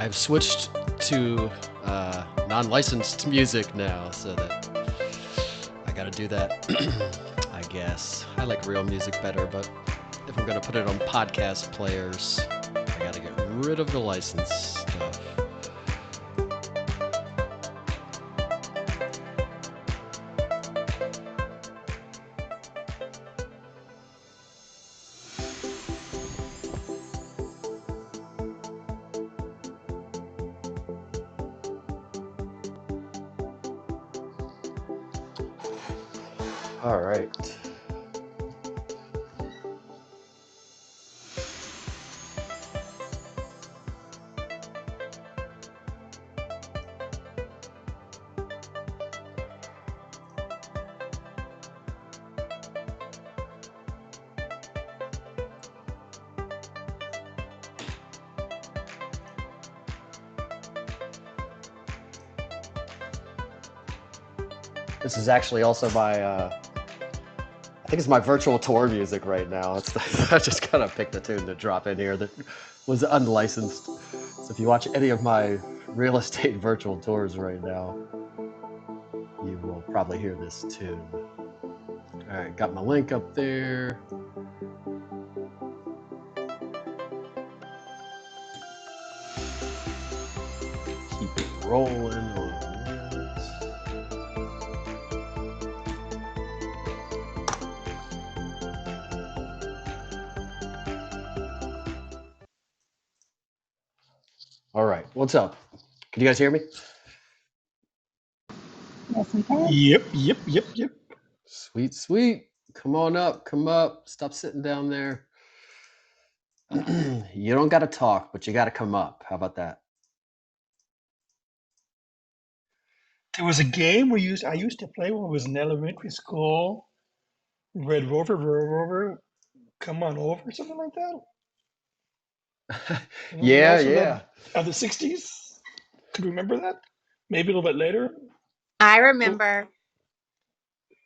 I've switched to non-licensed music now, so that I gotta do that. I guess I like real music better, but if I'm gonna put it on podcast players, I gotta get rid of the licensed stuff. All right. This is actually also my, I think it's my virtual tour music right now. I just kind of picked a tune to drop in here that was unlicensed. So if you watch any of my real estate virtual tours right now, you will probably hear this tune. All right, got my link up there. Keep it rolling on this. All right, what's up? Can you guys hear me? Yes, we can. Yep. Sweet, sweet. Come on up, come up. Stop sitting down there. You don't got to talk, but you got to come up. How about that? There was a game I used to play when I was in elementary school. Red Rover, come on over, something like that. Anyone Yeah, else yeah. of the 60s could remember that? Maybe a little bit later. I remember.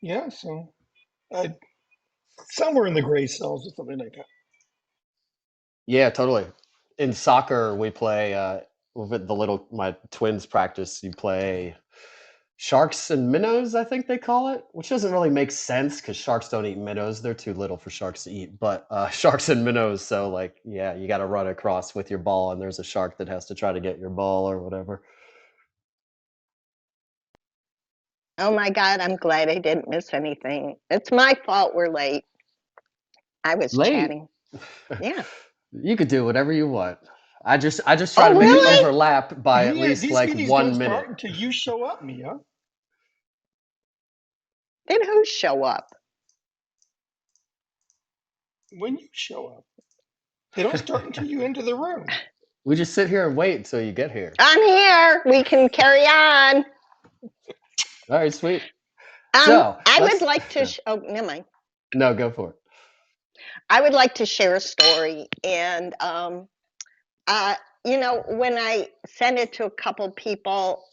Yeah, so I somewhere in the gray cells or something like that. Yeah, totally. In soccer, we play with my twins practice. You play sharks and minnows, I think they call it, which doesn't really make sense because sharks don't eat minnows. They're too little for sharks to eat. But sharks and minnows, so like, yeah, you got to run across with your ball, and there's a shark that has to try to get your ball or whatever. Oh my God, I'm glad I didn't miss anything. It's my fault we're late. I was Late. chatting. Yeah. You could do whatever you want. I just try Oh, to make it really? overlap by at least These like meetings don't 1 minute. start until you show up, Mia. Then who show up? When you show up. They don't start until you enter the room. We just sit here and wait until you get here. I'm here. We can carry on. All right, sweet. So I would let's. like to. Oh, never mind. No, go for it. I would like to share a story, and uh, when I sent it to a couple people,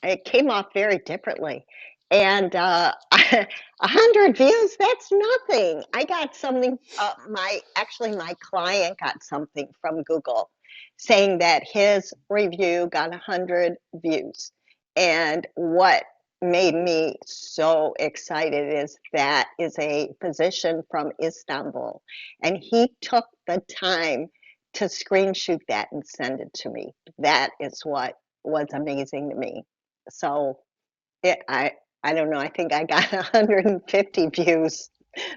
it came off very differently. And 100 views, that's nothing. I got something, my client got something from Google saying that his review got 100 views. And what made me so excited is that is a physician from Istanbul. And he took the time to screenshot that and send it to me. That is what was amazing to me. So I don't know. I think I got 150 views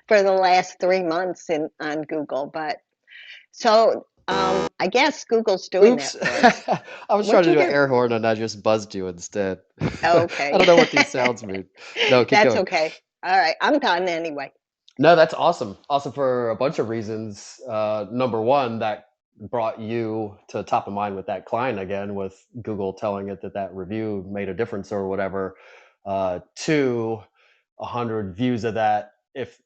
for the last 3 months on Google. But so I guess Google's doing Oops. that for us. I was trying What'd to you do an do? air horn and I just buzzed you instead. I Okay. don't know what these sounds mean. No, keep That's going. okay. All right. I'm done anyway. No, that's awesome. Awesome for a bunch of reasons. Number one, that brought you to top of mind with that client again, with Google telling it that that review made a difference or whatever. Two, 100 views of that. If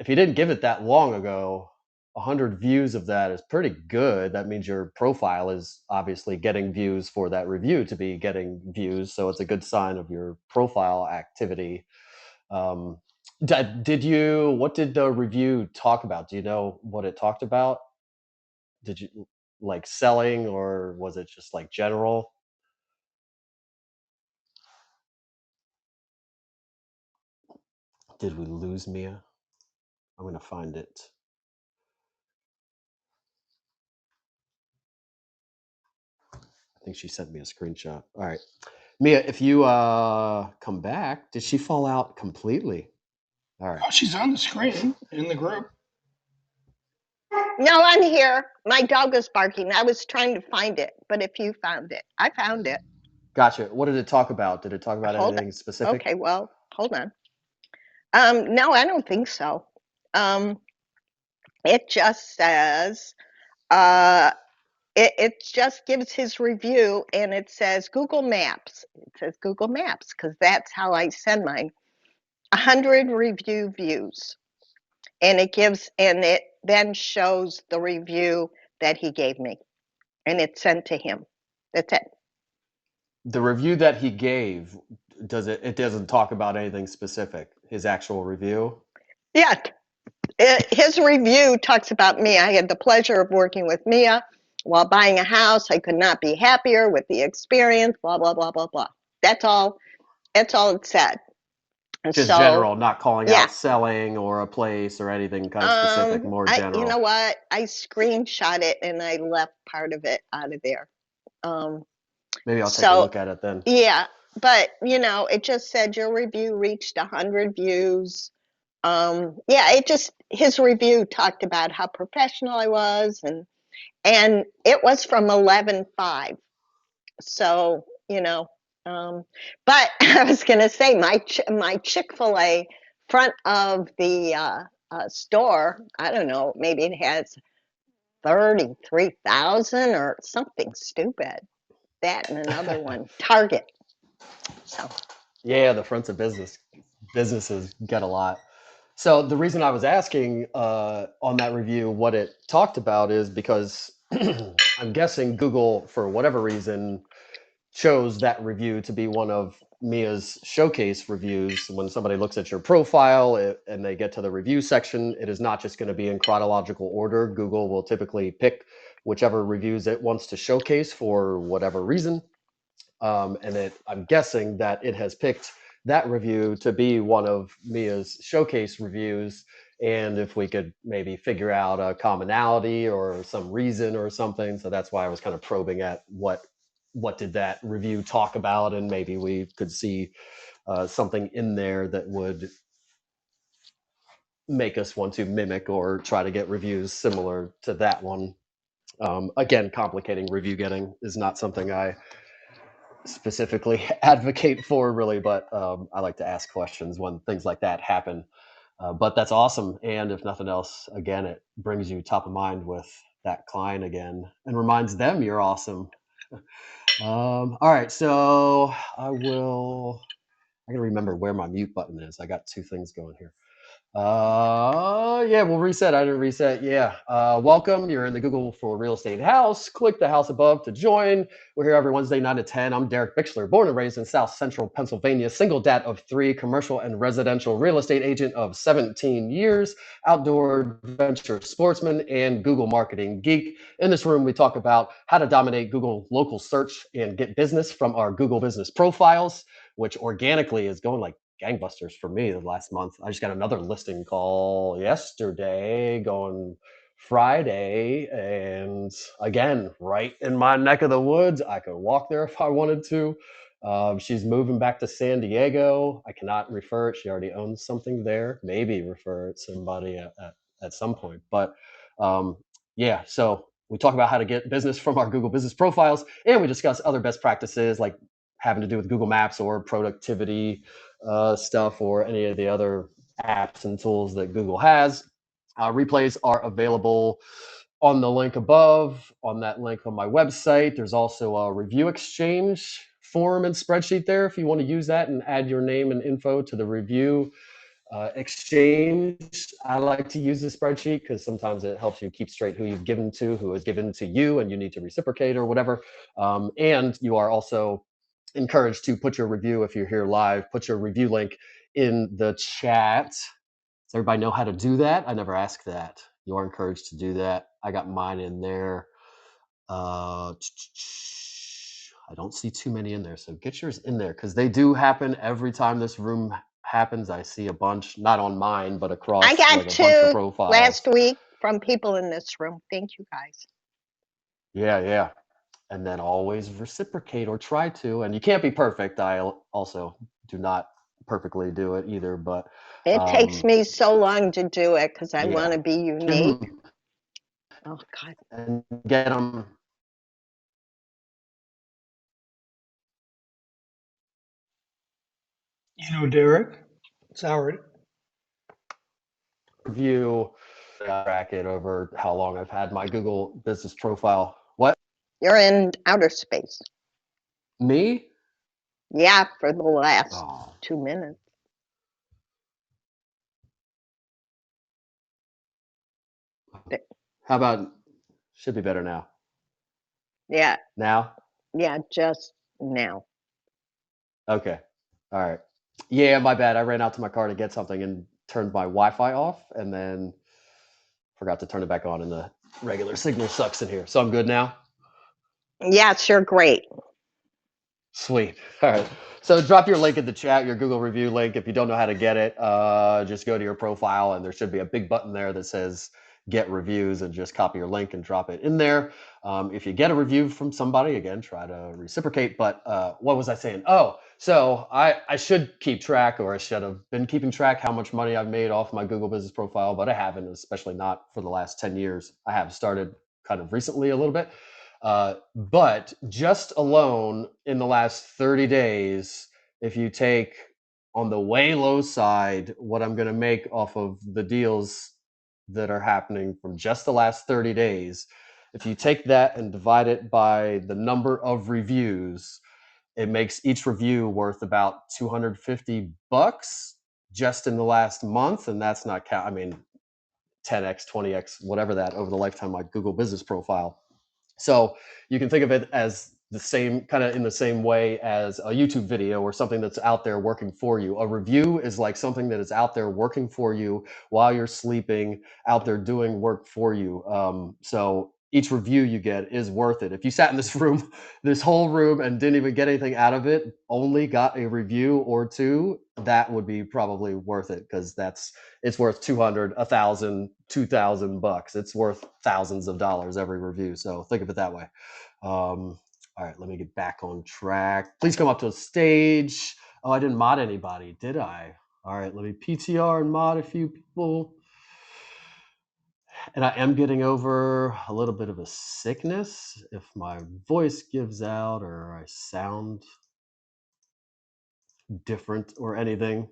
you didn't give it that long ago, 100 views of that is pretty good. That means your profile is obviously getting views for that review to be getting views. So it's a good sign of your profile activity. Um, what did the review talk about? Do you know what it talked about? Did you? like selling, or was it just like general? Did we lose Mia? I'm gonna find it. I think she sent me a screenshot. All right, Mia, if you come back, did she fall out completely? All right. Oh, she's on the screen in the group. No, I'm here. My dog was barking. I was trying to find it, but if you found it, I found it. Gotcha. What did it talk about? Did it talk about Hold anything on. specific? Okay, well, hold on. No, I don't think so. Um, it just says, uh, it just gives his review and it says Google Maps. It says Google Maps because that's how I send mine. 100 review views. And it then shows the review that he gave me and it's sent to him. That's it. The review that he gave, it doesn't talk about anything specific, his actual review? Yeah, his review talks about me. I had the pleasure of working with Mia while buying a house. I could not be happier with the experience, blah, blah, blah, blah, blah. That's all. That's all it said. And Just so, general, not calling yeah. out selling or a place or anything kind of specific, more You know general. what? I screenshot it and I left part of it out of there. Um, Maybe I'll take a so look at it then. yeah, but it just said your review reached 100 views. Yeah, his review talked about how professional I was and it was from 11/5. So, but I was going to say my Chick-fil-A front of the store, I don't know, maybe it has 33,000 or something stupid. That and another one, Target. So, Yeah, the fronts of businesses get a lot. So the reason I was asking on that review what it talked about is because I'm guessing Google, for whatever reason, chose that review to be one of Mia's showcase reviews. When somebody looks at your profile and they get to the review section, it is not just going to be in chronological order. Google will typically pick whichever reviews it wants to showcase for whatever reason. I'm guessing that it has picked that review to be one of Mia's showcase reviews. And if we could maybe figure out a commonality or some reason or something, so that's why I was kind of probing at what did that review talk about, and maybe we could see something in there that would make us want to mimic or try to get reviews similar to that one. Again, complicating review getting is not something I specifically advocate for, really, but I like to ask questions when things like that happen. But that's awesome. And if nothing else, again, it brings you top of mind with that client again and reminds them you're awesome. All right. So I gotta remember where my mute button is. I got two things going here. Yeah, we'll reset. I didn't reset. Yeah. Welcome. You're in the Google for Real Estate House. Click the house above to join. We're here every Wednesday, 9 to 10. I'm Derek Bixler, born and raised in South Central Pennsylvania, single dad of 3, commercial and residential real estate agent of 17 years, outdoor adventure sportsman, and Google marketing geek. In this room, we talk about how to dominate Google local search and get business from our Google business profiles, which organically is going like gangbusters for me the last month. I just got another listing call yesterday going Friday, and again, right in my neck of the woods. I could walk there if I wanted to. She's moving back to San Diego. I cannot refer it. She already owns something there. Maybe refer it to somebody at some point. But yeah, so we talk about how to get business from our Google business profiles, and we discuss other best practices like having to do with Google Maps or productivity stuff or any of the other apps and tools that Google has. Replays are available on the link above, on that link on my website. There's also a review exchange form and spreadsheet there if you want to use that and add your name and info to the review exchange. I like to use the spreadsheet because sometimes it helps you keep straight who you've given to, who has given to you, and you need to reciprocate or whatever. And you are also encouraged to put your review, if you're here live, put your review link in the chat. Does everybody know how to do that? I never asked that. You are encouraged to do that. I got mine in there. Uh, I don't see too many in there, so get yours in there because they do happen every time this room happens. I see a bunch, not on mine, but I across like got a bunch of 2 last profiles. week from people in this room. Thank you guys. Yeah, yeah. And then always reciprocate or try to. And you can't be perfect. I also do not perfectly do it either, but It takes me so long to do it because I yeah, want to be give unique. them Oh, God. and get them Derek, it's Howard. review bracket over how long I've had my Google business profile. What? You're in outer space. Me? Yeah, for the last Oh, 2 minutes. how about should be better now. Yeah, Now? yeah, just now. Okay. All right. Yeah, my bad. I ran out to my car to get something and turned my Wi-Fi off and then forgot to turn it back on and the regular signal sucks in here. So I'm good now. Yes, you're great. Sweet. All right. So drop your link in the chat, your Google review link. If you don't know how to get it, just go to your profile and there should be a big button there that says get reviews and just copy your link and drop it in there. If you get a review from somebody, again, try to reciprocate. But what was I saying? Oh, so I should keep track, or I should have been keeping track how much money I've made off my Google business profile, but I haven't, especially not for the last 10 years. I have started kind of recently a little bit. But just alone in the last 30 days, if you take on the way low side what I'm going to make off of the deals that are happening from just the last 30 days, if you take that and divide it by the number of reviews, it makes each review worth about 250 bucks just in the last month. And that's not count, I mean, 10x, 20x, whatever that over the lifetime of my Google business profile. So you can think of it as the same kind of in the same way as a YouTube video or something that's out there working for you. A review is like something that is out there working for you while you're sleeping, out there doing work for you. So each review you get is worth it. If you sat in this room, this whole room, and didn't even get anything out of it, only got a review or two, that would be probably worth it because it's worth 200, 1,000, 2,000 bucks. It's worth thousands of dollars every review. So think of it that way. All right, let me get back on track. Please come up to the stage. Oh, I didn't mod anybody, did I? All right, let me PTR and mod a few people. And I am getting over a little bit of a sickness. If my voice gives out or I sound different or anything.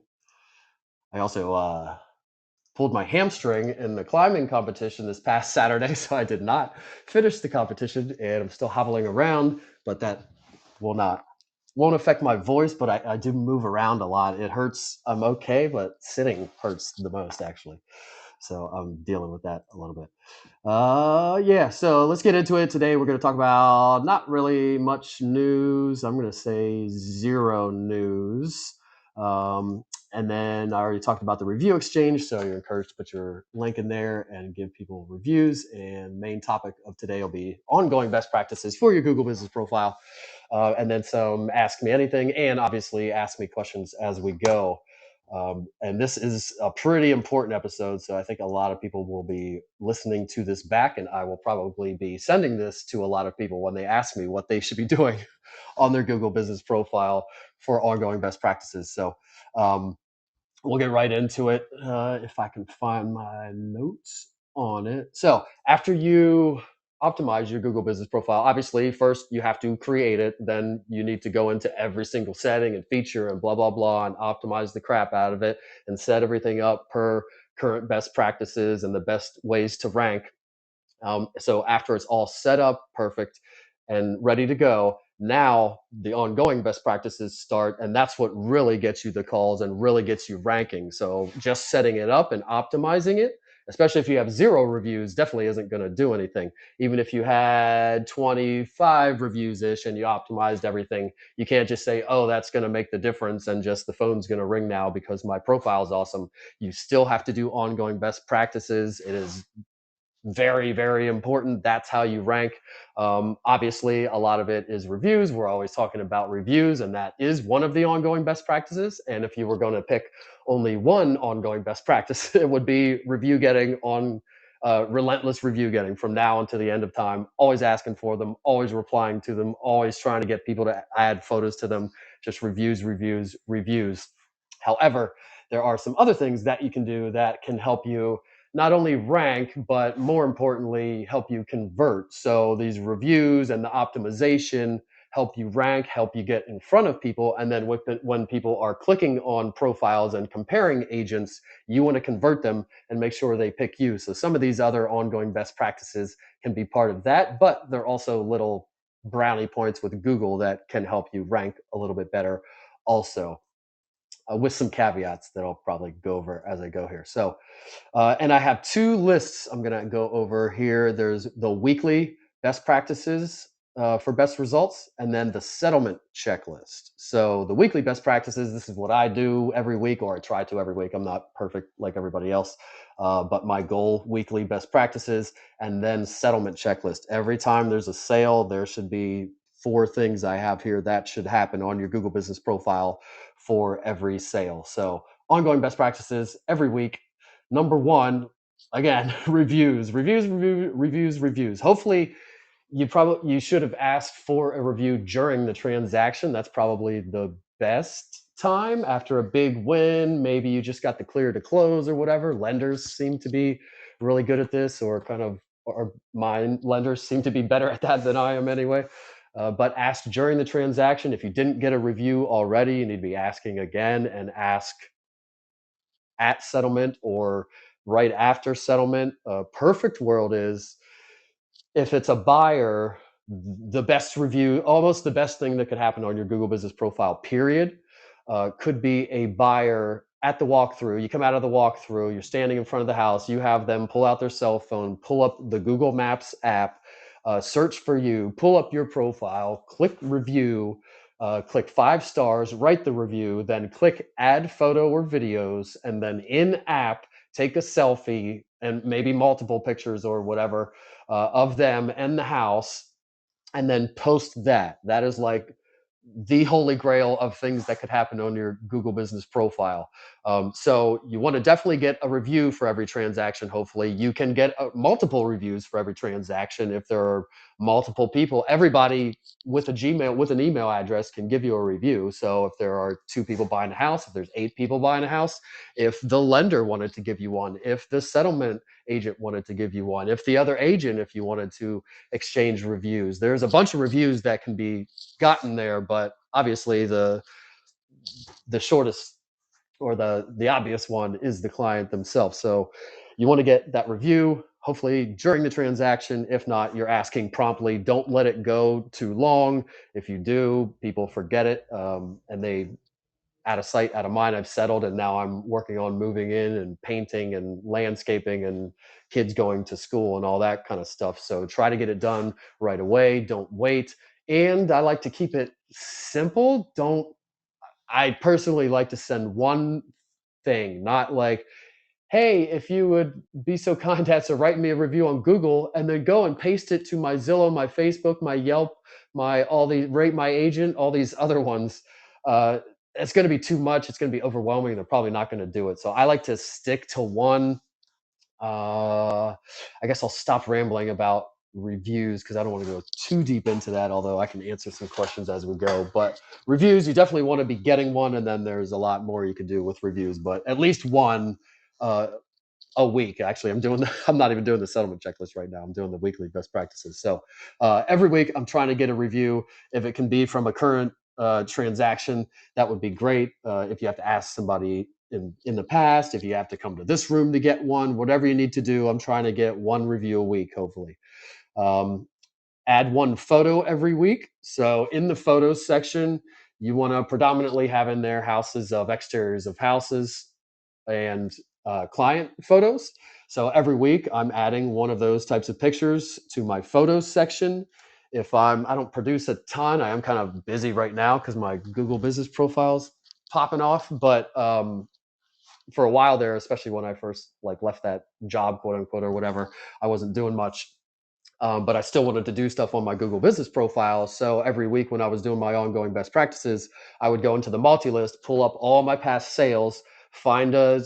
I also pulled my hamstring in the climbing competition this past Saturday, so I did not finish the competition, and I'm still hobbling around. But that won't affect my voice. But I do move around a lot. It hurts. I'm okay, but sitting hurts the most actually. So I'm dealing with that a little bit. Yeah, so let's get into it. Today we're going to talk about not really much news. I'm going to say zero news. And then I already talked about the review exchange, so you're encouraged to put your link in there and give people reviews. And main topic of today will be ongoing best practices for your Google business profile. And then some ask me anything, and obviously ask me questions as we go. And this is a pretty important episode, so I think a lot of people will be listening to this back, and I will probably be sending this to a lot of people when they ask me what they should be doing on their Google business profile for ongoing best practices. So we'll get right into it if I can find my notes on it. So after you optimize your Google business profile, obviously first you have to create it. Then you need to go into every single setting and feature and blah, blah, blah, and optimize the crap out of it and set everything up per current best practices and the best ways to rank. So after it's all set up, perfect, and ready to go, now the ongoing best practices start, and that's what really gets you the calls and really gets you ranking. So just setting it up and optimizing it, especially if you have zero reviews, definitely isn't going to do anything. Even if you had 25 reviews ish and you optimized everything, you can't just say, oh, that's going to make the difference and just the phone's going to ring now because my profile is awesome. You still have to do ongoing best practices. It is very, very important. That's how you rank. Obviously, a lot of it is reviews. We're always talking about reviews, and that is one of the ongoing best practices. And if you were going to pick only one ongoing best practice, it would be review getting on relentless review getting from now until the end of time, always asking for them, always replying to them, always trying to get people to add photos to them, just reviews, reviews, reviews. However, there are some other things that you can do that can help you not only rank, but more importantly, help you convert. So these reviews and the optimization help you rank, help you get in front of people. And then when people are clicking on profiles and comparing agents, you want to convert them and make sure they pick you. So some of these other ongoing best practices can be part of that, but they're also little brownie points with Google that can help you rank a little bit better also, with some caveats that I'll probably go over as I go here. So and I have two lists I'm going to go over here. There's the weekly best practices for best results, and then the settlement checklist. So the weekly best practices, this is what I do every week, or I try to every week. I'm not perfect like everybody else, but my goal, weekly best practices, and then settlement checklist. Every time there's a sale, there should be 4 things I have here that should happen on your Google business profile for every sale. So ongoing best practices every week. Number one, again, reviews. Hopefully, you should have asked for a review during the transaction. That's probably the best time after a big win. Maybe you just got the clear to close or whatever. Lenders seem to be really good at this, or my lenders seem to be better at that than I am anyway. But ask during the transaction. If you didn't get a review already, you need to be asking again, and ask at settlement or right after settlement. A perfect world is if it's a buyer, the best review, almost the best thing that could happen on your Google business profile, period, could be a buyer at the walkthrough. You come out of the walkthrough, you're standing in front of the house, you have them pull out their cell phone, pull up the Google Maps app, search for you, pull up your profile, click review, click 5 stars, write the review, then click add photo or videos, and then in app, take a selfie and maybe multiple pictures or whatever of them and the house, and then post that. That is like the holy grail of things that could happen on your Google business profile. So you want to definitely get a review for every transaction. Hopefully you can get multiple reviews for every transaction. If there are multiple people, everybody with a Gmail, with an email address can give you a review. So if there are 2 people buying a house, if there's 8 people buying a house, if the lender wanted to give you one, if the settlement agent wanted to give you one, if the other agent, if you wanted to exchange reviews, there's a bunch of reviews that can be gotten there, but obviously the shortest or the obvious one is the client themselves. So you want to get that review hopefully during the transaction. If not, you're asking promptly. Don't let it go too long. If you do, people forget it, and they out of sight, out of mind. I've settled, and now I'm working on moving in and painting and landscaping and kids going to school and all that kind of stuff. So try to get it done right away. Don't wait. And I like to keep it simple. Don't I personally like to send one thing, not like, hey, if you would be so kind as to write me a review on Google, and then go and paste it to my Zillow, my Facebook, my Yelp, my all the rate my agent, all these other ones. Uh, it's going to be too much. It's going to be overwhelming. They're probably not going to do it. So I like to stick to one. I guess I'll stop rambling about reviews because I don't want to go too deep into that, although I can answer some questions as we go. But reviews, you definitely want to be getting one, and then there's a lot more you can do with reviews, but at least one uh, a week. Actually, I'm not even doing the settlement checklist right now. I'm doing the weekly best practices. So every week I'm trying to get a review. If it can be from a current transaction, that would be great. If you have to ask somebody in the past, if you have to come to this room to get one, whatever you need to do, I'm trying to get one review a week, hopefully. Um, Add one photo every week. So in the photos section, you want to predominantly have in there houses of exteriors of houses and client photos. So every week I'm adding one of those types of pictures to my photos section. If I don't produce a ton, I am kind of busy right now because my Google business profile's popping off. But for a while there, especially when I first like left that job, quote unquote, or whatever, I wasn't doing much. But I still wanted to do stuff on my Google business profile. So every week when I was doing my ongoing best practices, I would go into the multi-list, pull up all my past sales, find a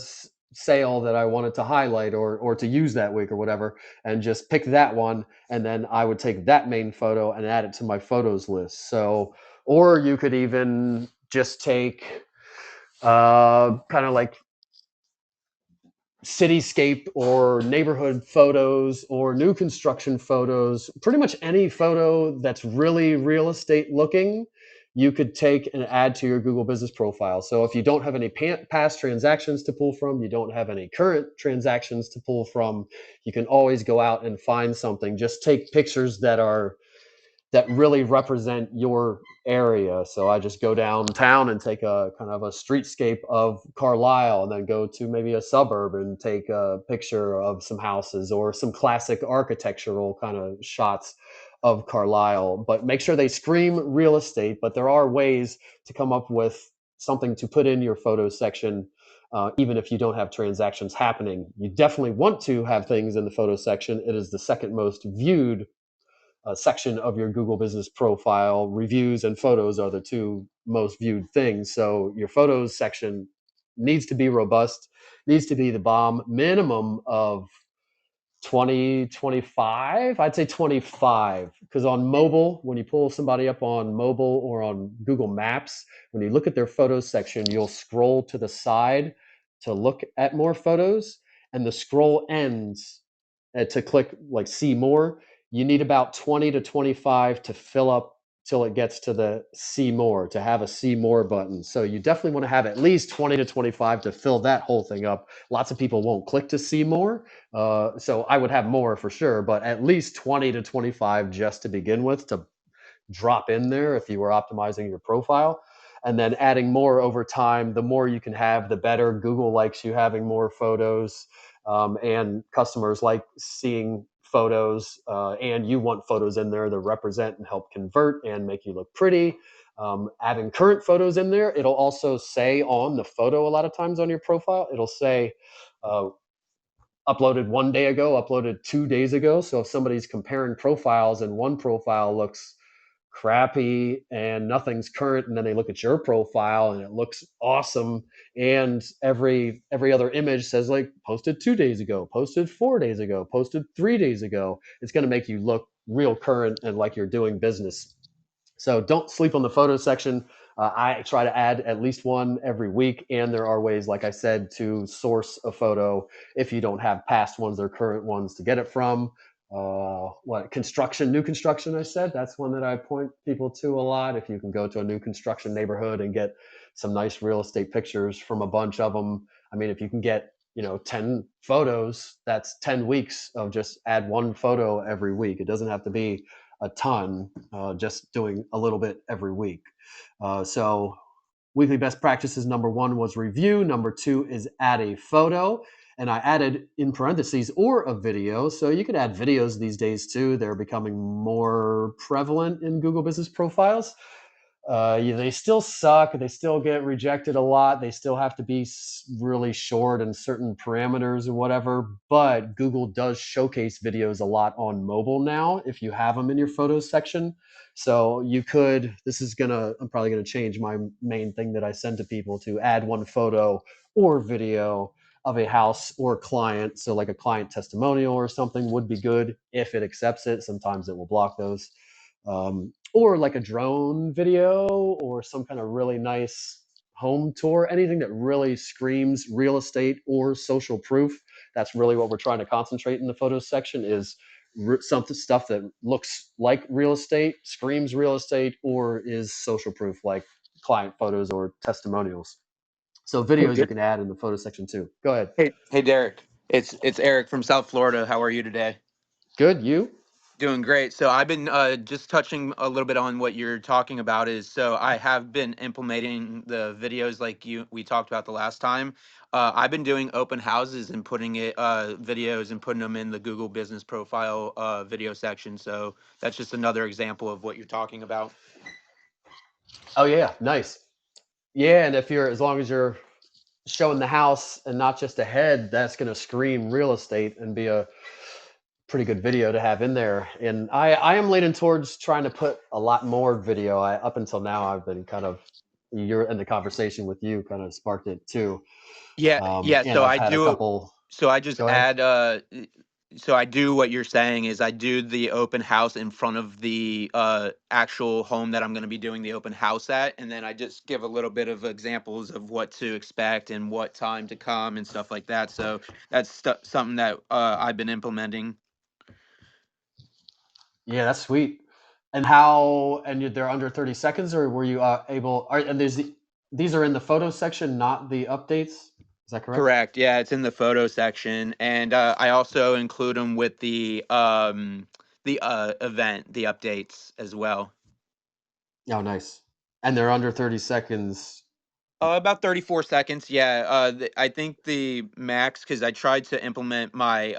sale that I wanted to highlight or to use that week or whatever, and just pick that one. And then I would take that main photo and add it to my photos list. So, or you could even just take kind of like cityscape or neighborhood photos or new construction photos, pretty much any photo that's really real estate looking, you could take and add to your Google business profile. So if you don't have any past transactions to pull from, you don't have any current transactions to pull from, you can always go out and find something. Just take pictures that really represent your area. So I just go downtown and take a kind of a streetscape of Carlisle, and then go to maybe a suburb and take a picture of some houses or some classic architectural kind of shots of Carlisle. But make sure they scream real estate. But there are ways to come up with something to put in your photos section. Even if you don't have transactions happening, you definitely want to have things in the photo section. It is the second most viewed section of your Google business profile. Reviews and photos are the two most viewed things. So your photos section needs to be robust, needs to be the bomb, minimum of 20, 25. I'd say 25, because on mobile, when you pull somebody up on mobile or on Google Maps, when you look at their photos section, you'll scroll to the side to look at more photos, and the scroll ends to click like see more. You need about 20 to 25 to fill up till it gets to the see more, to have a see more button. So you definitely want to have at least 20 to 25 to fill that whole thing up. Lots of people won't click to see more. So I would have more for sure, but at least 20 to 25 just to begin with, to drop in there if you were optimizing your profile. And then adding more over time, the more you can have, the better. Google likes you having more photos, and customers like seeing photos, and you want photos in there that represent and help convert and make you look pretty. Having current photos in there, it'll also say on the photo, a lot of times on your profile, it'll say uh, uploaded 1 day ago, uploaded 2 days ago. So if somebody's comparing profiles and one profile looks crappy and nothing's current, and then they look at your profile and it looks awesome, and every other image says like posted 2 days ago, posted 4 days ago, posted 3 days ago, it's going to make you look real current and like you're doing business. So don't sleep on the photo section. I try to add at least one every week, and there are ways, like I said, to source a photo if you don't have past ones or current ones to get it from. What construction, new construction? I said that's one that I point people to a lot. If you can go to a new construction neighborhood and get some nice real estate pictures from a bunch of them. I mean, if you can get 10 photos, that's 10 weeks of just add one photo every week. It doesn't have to be a ton, just doing a little bit every week. So weekly best practices, number one was review. Number two is add a photo. And I added in parentheses or a video. So you could add videos these days too. They're becoming more prevalent in Google business profiles. They still suck. They still get rejected a lot. They still have to be really short and certain parameters or whatever. But Google does showcase videos a lot on mobile now if you have them in your photos section. So you could, I'm probably going to change my main thing that I send to people to add one photo or video of a house or client. So like a client testimonial or something would be good if it accepts it. Sometimes it will block those. Or like a drone video or some kind of really nice home tour, anything that really screams real estate or social proof. That's really what we're trying to concentrate in the photos section, is some stuff that looks like real estate, screams real estate, or is social proof, like client photos or testimonials. So Hey, videos you can add in the photo section too. Go ahead. hey, Derek. It's Eric from South Florida. How are you today? Good. You? Doing great. So I've been just touching a little bit on what you're talking about. Is so I have been implementing the videos like we talked about the last time. I've been doing open houses and putting it videos and putting them in the Google Business Profile video section. So that's just another example of what you're talking about. Oh yeah, nice. Yeah, and if you're, as long as you're showing the house and not just a head, that's going to scream real estate and be a pretty good video to have in there. And I am leaning towards trying to put a lot more video. Up until now, I've been kind of, you're in the conversation with you kind of sparked it too. Yeah, yeah. And I've had a couple. So I just Go ahead. add. So I do what you're saying is I do the open house in front of the actual home that I'm going to be doing the open house at, and then I just give a little bit of examples of what to expect and what time to come and stuff like that. So that's something that I've been implementing. Yeah, that's sweet. And how? And they're under 30 seconds, or were you able? And these are in the photo section, not the updates. Is that correct? Correct. Yeah, it's in the photo section, and I also include them with the event, the updates as well. Oh, nice. And they're under 30 seconds. About 34 seconds. Yeah. I think the max, because I tried to implement my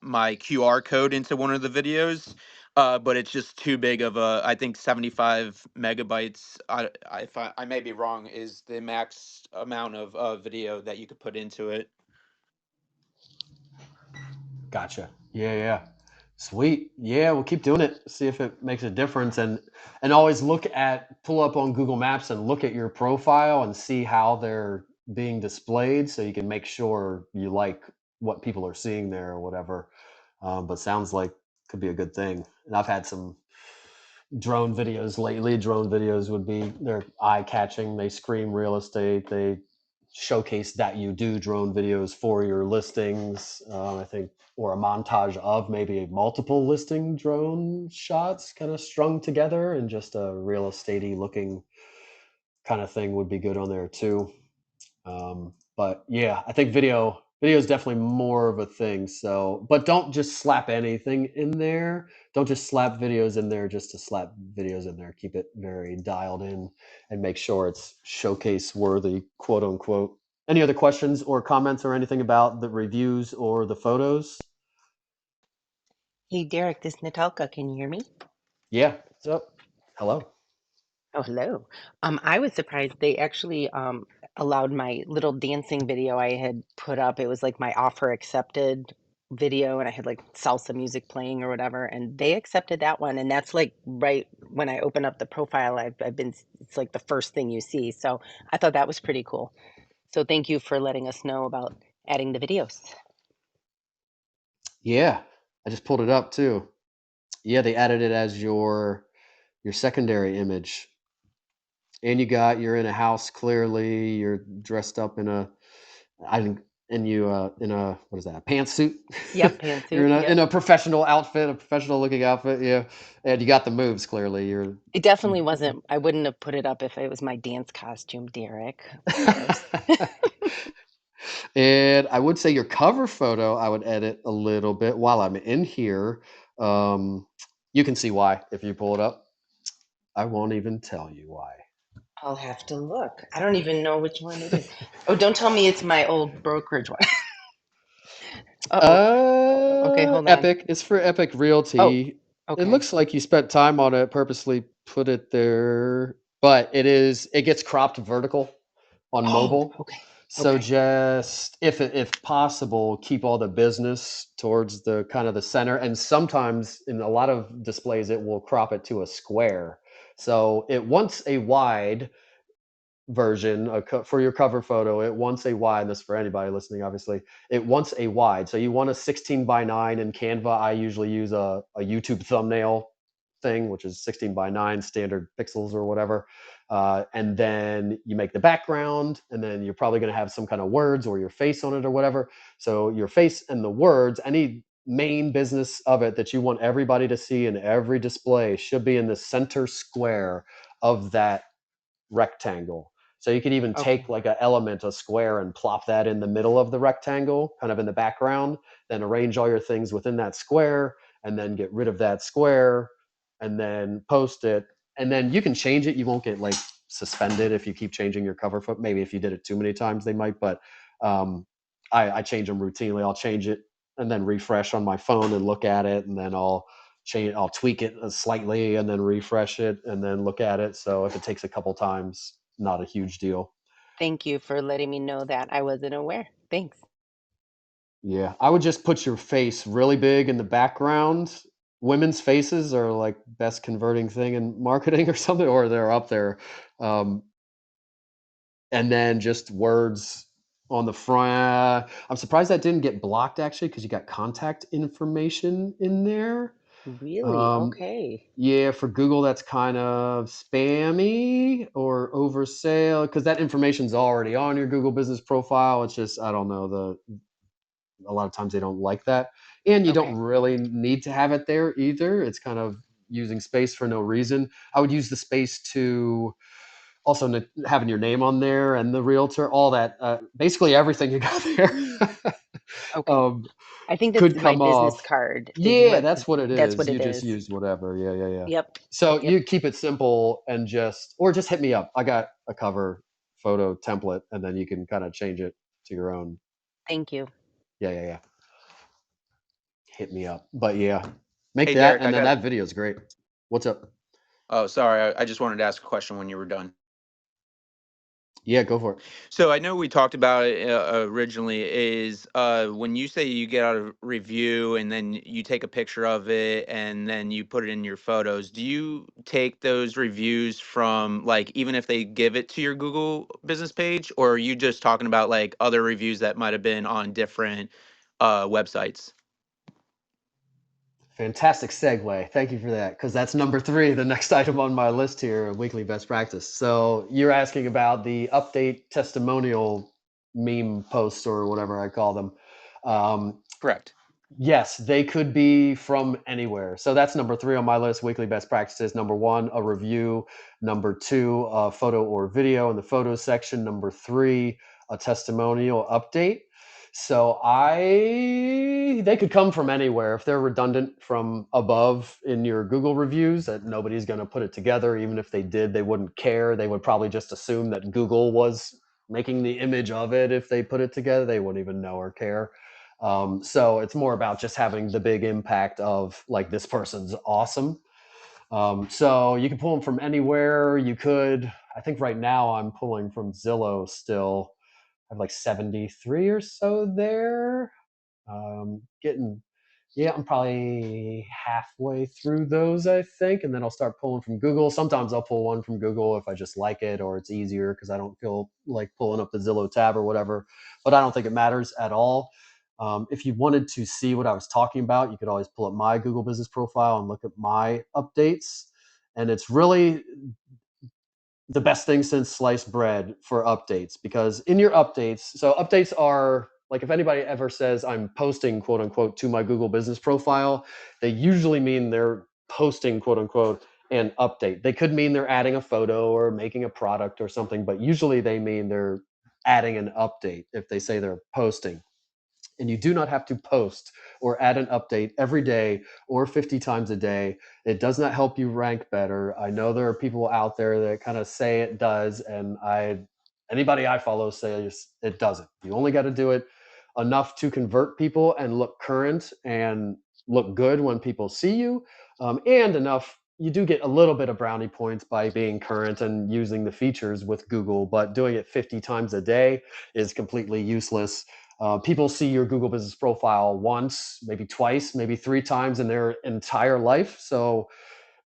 my QR code into one of the videos, but it's just too big of a. I think 75 megabytes. I may be wrong. Is the max amount of video that you could put into it? Gotcha. Yeah, yeah. Sweet. Yeah, we'll keep doing it. See if it makes a difference, and always pull up on Google Maps and look at your profile and see how they're being displayed, so you can make sure you like what people are seeing there or whatever. But sounds like could be a good thing. And I've had some drone videos lately. Drone videos would be they're eye catching. They scream real estate. They showcase that you do drone videos for your listings. I think, or a montage of maybe multiple listing drone shots kind of strung together, and just a real estatey looking kind of thing would be good on there too. But yeah, I think video is definitely more of a thing. So, but don't just slap anything in there. Don't just slap videos in there just to slap videos in there. Keep it very dialed in and make sure it's showcase worthy, quote unquote. Any other questions or comments or anything about the reviews or the photos? Hey, Derek, this is Natalka. Can you hear me? Yeah. So, hello. Oh, hello. I was surprised they actually allowed my little dancing video I had put up. It was like my offer accepted video, and I had like salsa music playing or whatever, and they accepted that one. And that's like right when I open up the profile, I've been, it's like the first thing you see. So I thought that was pretty cool. So thank you for letting us know about adding the videos. Yeah. I just pulled it up too. Yeah, they added it as your secondary image. And you're in a house clearly, you're dressed up in a I think and you in a what is that, a pantsuit? Yep, You're pantsuit. in Yep. a professional outfit, a professional looking outfit, yeah. And you got the moves clearly. You're It definitely wasn't, I wouldn't have put it up if it was my dance costume, Derek, of course. And I would say your cover photo I would edit a little bit while I'm in here. Um, you can see why if you pull it up. I won't even tell you why. I'll have to look. I don't even know which one it is. Oh, don't tell me it's my old brokerage one. Uh-oh. Okay, hold on. Epic. It's for Epic Oh, Realty. It okay. looks like you spent time on it, purposely put it there, but it gets cropped vertical on Oh, mobile. okay. So Okay. just if possible, keep all the business towards the kind of the center. And sometimes in a lot of displays, it will crop it to a square. So it wants a wide version for your cover photo. It wants a wide. This is for anybody listening, obviously. It wants a wide. So you want a 16 by 9 in Canva. I usually use a YouTube thumbnail thing, which is 16 by 9 standard pixels or whatever. And then you make the background, and then you're probably going to have some kind of words or your face on it or whatever. So your face and the words, any main business of it that you want everybody to see in every display should be in the center square of that rectangle. So you could even take Okay. like an element, a square, and plop that in the middle of the rectangle, kind of in the background, then arrange all your things within that square, and then get rid of that square, and then post it. And then you can change it. You won't get like suspended if you keep changing your cover foot. Maybe if you did it too many times, they might, but I change them routinely. I'll change it and then refresh on my phone and look at it, and then I'll tweak it slightly and then refresh it and then look at it. So if it takes a couple times, not a huge deal. Thank you for letting me know that. I wasn't aware. Thanks. Yeah, I would just put your face really big in the background. Women's faces are like best converting thing in marketing or something, or they're up there. Um, and then just words on the front. I'm surprised that didn't get blocked actually, because you got contact information in there. Really? Um, Okay. yeah, for Google, that's kind of spammy or oversale because that information's already on your Google business profile. It's just, I don't know, a lot of times they don't like that. And you don't Okay. really need to have it there either. It's kind of using space for no reason. I would use the space to also having your name on there and the realtor, all that, basically everything you got there. Okay. um, I think that's could my come business off. card is Yeah, what that's what it that's what is. it You just is. used whatever. Yeah, yeah, yeah. Yep. So Yep. you keep it simple and just hit me up. I got a cover photo template, and then you can kind of change it to your own. Thank you. Yeah, yeah, yeah. Hit me up. But yeah, make Hey, that, Derek, and then that video is great. What's up? oh, sorry. I just wanted to ask a question when you were done. Yeah, go for it. So I know we talked about it originally. Is when you say you get out a review and then you take a picture of it and then you put it in your photos, do you take those reviews from like even if they give it to your Google business page, or are you just talking about like other reviews that might have been on different websites? Fantastic segue. Thank you for that, because that's number three, the next item on my list here, weekly best practice. So you're asking about the update testimonial meme posts or whatever I call them. Um, Correct. Yes, they could be from anywhere. So that's number three on my list, weekly best practices. Number one, a review. Number two, a photo or video in the photos section. Number three, a testimonial update. So they could come from anywhere. If they're redundant from above in your Google reviews, that nobody's going to put it together. Even if they did, they wouldn't care. They would probably just assume that Google was making the image of it. If they put it together, they wouldn't even know or care. So it's more about just having the big impact of like, this person's awesome. So you can pull them from anywhere. You could, I think right now I'm pulling from Zillow still. I have like 73 or so there. Getting, yeah, I'm probably halfway through those, I think, and then I'll start pulling from Google. Sometimes I'll pull one from Google if I just like it or it's easier because I don't feel like pulling up the Zillow tab or whatever. But I don't think it matters at all. If you wanted to see what I was talking about, you could always pull up my Google business profile and look at my updates. And it's really the best thing since sliced bread for updates, because in your updates, so updates are like, if anybody ever says I'm posting quote unquote to my Google business profile, they usually mean they're posting quote unquote an update. They could mean they're adding a photo or making a product or something, but usually they mean they're adding an update if they say they're posting. And you do not have to post or add an update every day or 50 times a day. It does not help you rank better. I know there are people out there that kind of say it does, and anybody I follow says it doesn't. You only got to do it enough to convert people and look current and look good when people see you, and enough. You do get a little bit of brownie points by being current and using the features with Google, but doing it 50 times a day is completely useless. People see your Google business profile once, maybe twice, maybe three times in their entire life. So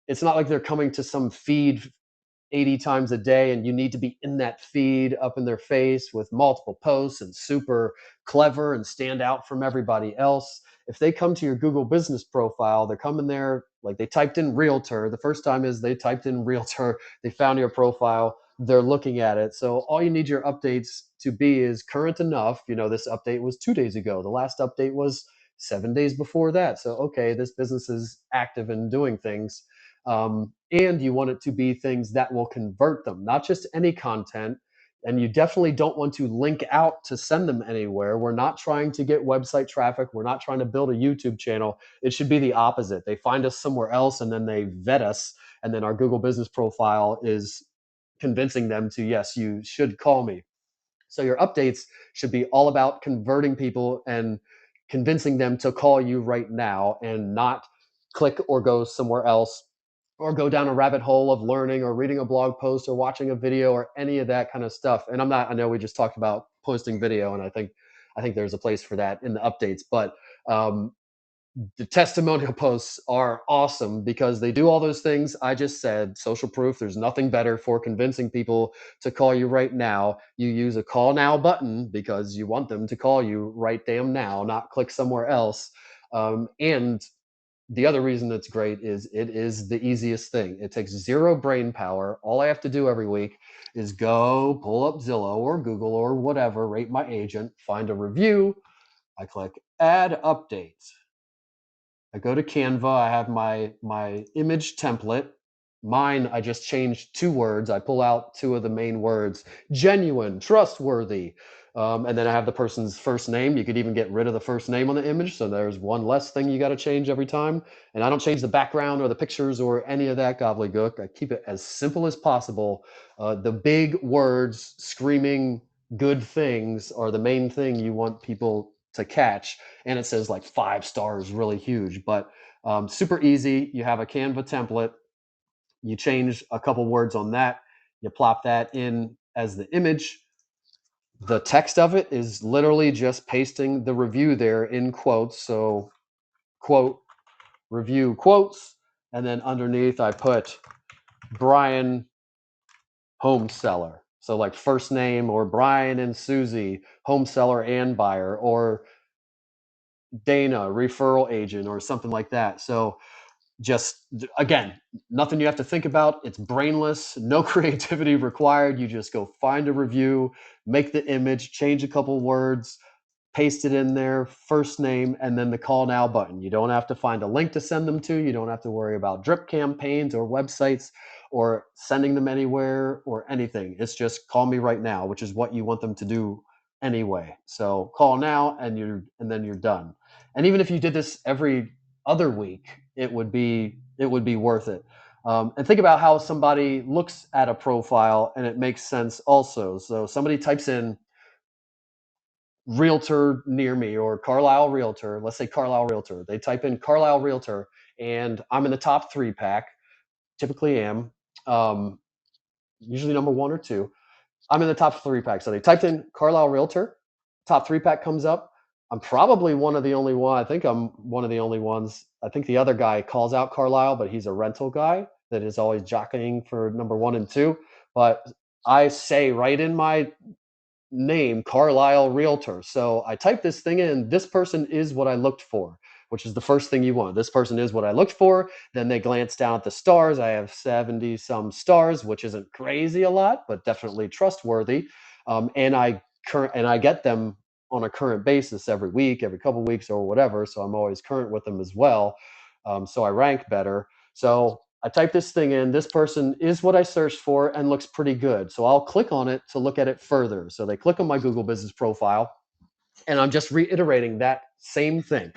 it's not like they're coming to some feed 80 times a day and you need to be in that feed up in their face with multiple posts and super clever and stand out from everybody else. If they come to your Google business profile, they're coming there like they typed in realtor. The first time is they typed in realtor, they found your profile, they're looking at it. So all you need your updates to be is current enough. This update was 2 days ago. The last update was 7 days before that. So, okay, this business is active and doing things. And you want it to be things that will convert them, not just any content. And you definitely don't want to link out to send them anywhere. We're not trying to get website traffic. We're not trying to build a YouTube channel. It should be the opposite. They find us somewhere else and then they vet us. And then our Google business profile is convincing them to, yes, you should call me. So your updates should be all about converting people and convincing them to call you right now and not click or go somewhere else or go down a rabbit hole of learning or reading a blog post or watching a video or any of that kind of stuff. And I know we just talked about posting video, and I think there's a place for that in the updates, but um, the testimonial posts are awesome because they do all those things I just said. Social proof, there's nothing better for convincing people to call you right now. You use a call now button because you want them to call you right damn now, not click somewhere else. And the other reason it's great is it is the easiest thing. It takes zero brain power. All I have to do every week is go pull up Zillow or Google or whatever, rate my agent, find a review. I click add updates. I go to Canva. I have my image template. Mine, I just changed 2 words. I pull out 2 of the main words: genuine, trustworthy. And then I have the person's first name. You could even get rid of the first name on the image. So there's one less thing you got to change every time. And I don't change the background or the pictures or any of that gobbledygook. I keep it as simple as possible. The big words screaming good things are the main thing you want people to catch, and it says like 5 stars, really huge, but super easy. You have a Canva template, you change a couple words on that, you plop that in as the image. The text of it is literally just pasting the review there in quotes. So quote, review quotes, and then underneath I put Brian, home seller. So like first name, or Brian and Susie, home seller and buyer, or Dana, referral agent, or something like that. So just, again, nothing you have to think about. It's brainless, no creativity required. You just go find a review, make the image, change a couple words, paste it in there, first name, and then the call now button. You don't have to find a link to send them to. You don't have to worry about drip campaigns or websites or sending them anywhere or anything. It's just call me right now, which is what you want them to do anyway. So call now, and then you're done. And even if you did this every other week, it would be worth it. And think about how somebody looks at a profile, and it makes sense also. So somebody types in realtor near me or Carlisle Realtor. Let's say Carlisle Realtor. They type in Carlisle Realtor, and I'm in the top 3 pack. Typically am. Usually number 1 or 2. I'm in the top 3 pack. So they typed in Carlisle Realtor, top 3 pack comes up. I'm probably one of the only one. I think I'm one of the only ones. I think the other guy calls out Carlisle, but he's a rental guy that is always jockeying for number 1 and 2. But I say right in my name, Carlisle Realtor. So I type this thing in. This person is what I looked for, which is the first thing you want. This person is what I looked for. Then they glance down at the stars. I have 70 some stars, which isn't crazy a lot, but definitely trustworthy. And I get them on a current basis every week, every couple weeks, or whatever. So I'm always current with them as well. So I rank better. So I type this thing in. This person is what I searched for and looks pretty good. So I'll click on it to look at it further. So they click on my Google business profile, and I'm just reiterating that same thing.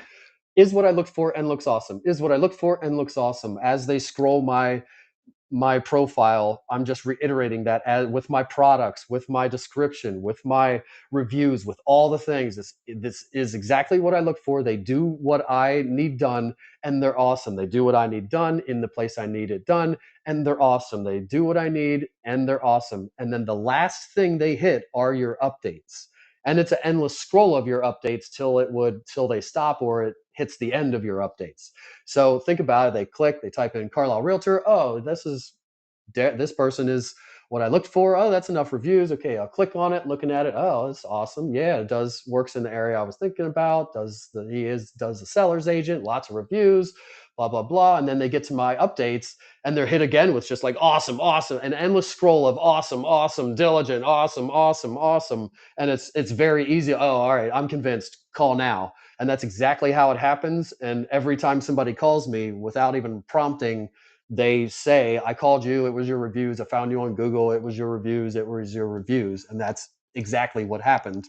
Is what I looked for and looks awesome. Is what I looked for and looks awesome. As they scroll my profile, I'm just reiterating that with my products, with my description, with my reviews, with all the things. This is exactly what I look for. They do what I need done, and they're awesome. They do what I need done in the place I need it done, and they're awesome. They do what I need, and they're awesome. And then the last thing they hit are your updates. And it's an endless scroll of your updates till they stop or it hits the end of your updates. So think about it. They click, they type in Carlisle Realtor. Oh, this person is what I looked for. Oh, that's enough reviews. Okay, I'll click on it, looking at it. Oh, that's awesome. Yeah, it does works in the area I was thinking about. Does the seller's agent, lots of reviews, blah, blah, blah. And then they get to my updates and they're hit again with just like awesome, awesome, an endless scroll of awesome, awesome, diligent, awesome, awesome, awesome. And it's very easy. Oh, all right, I'm convinced. Call now. And that's exactly how it happens. And every time somebody calls me without even prompting, they say, I called you, it was your reviews. I found you on Google, it was your reviews, it was your reviews. And that's exactly what happened.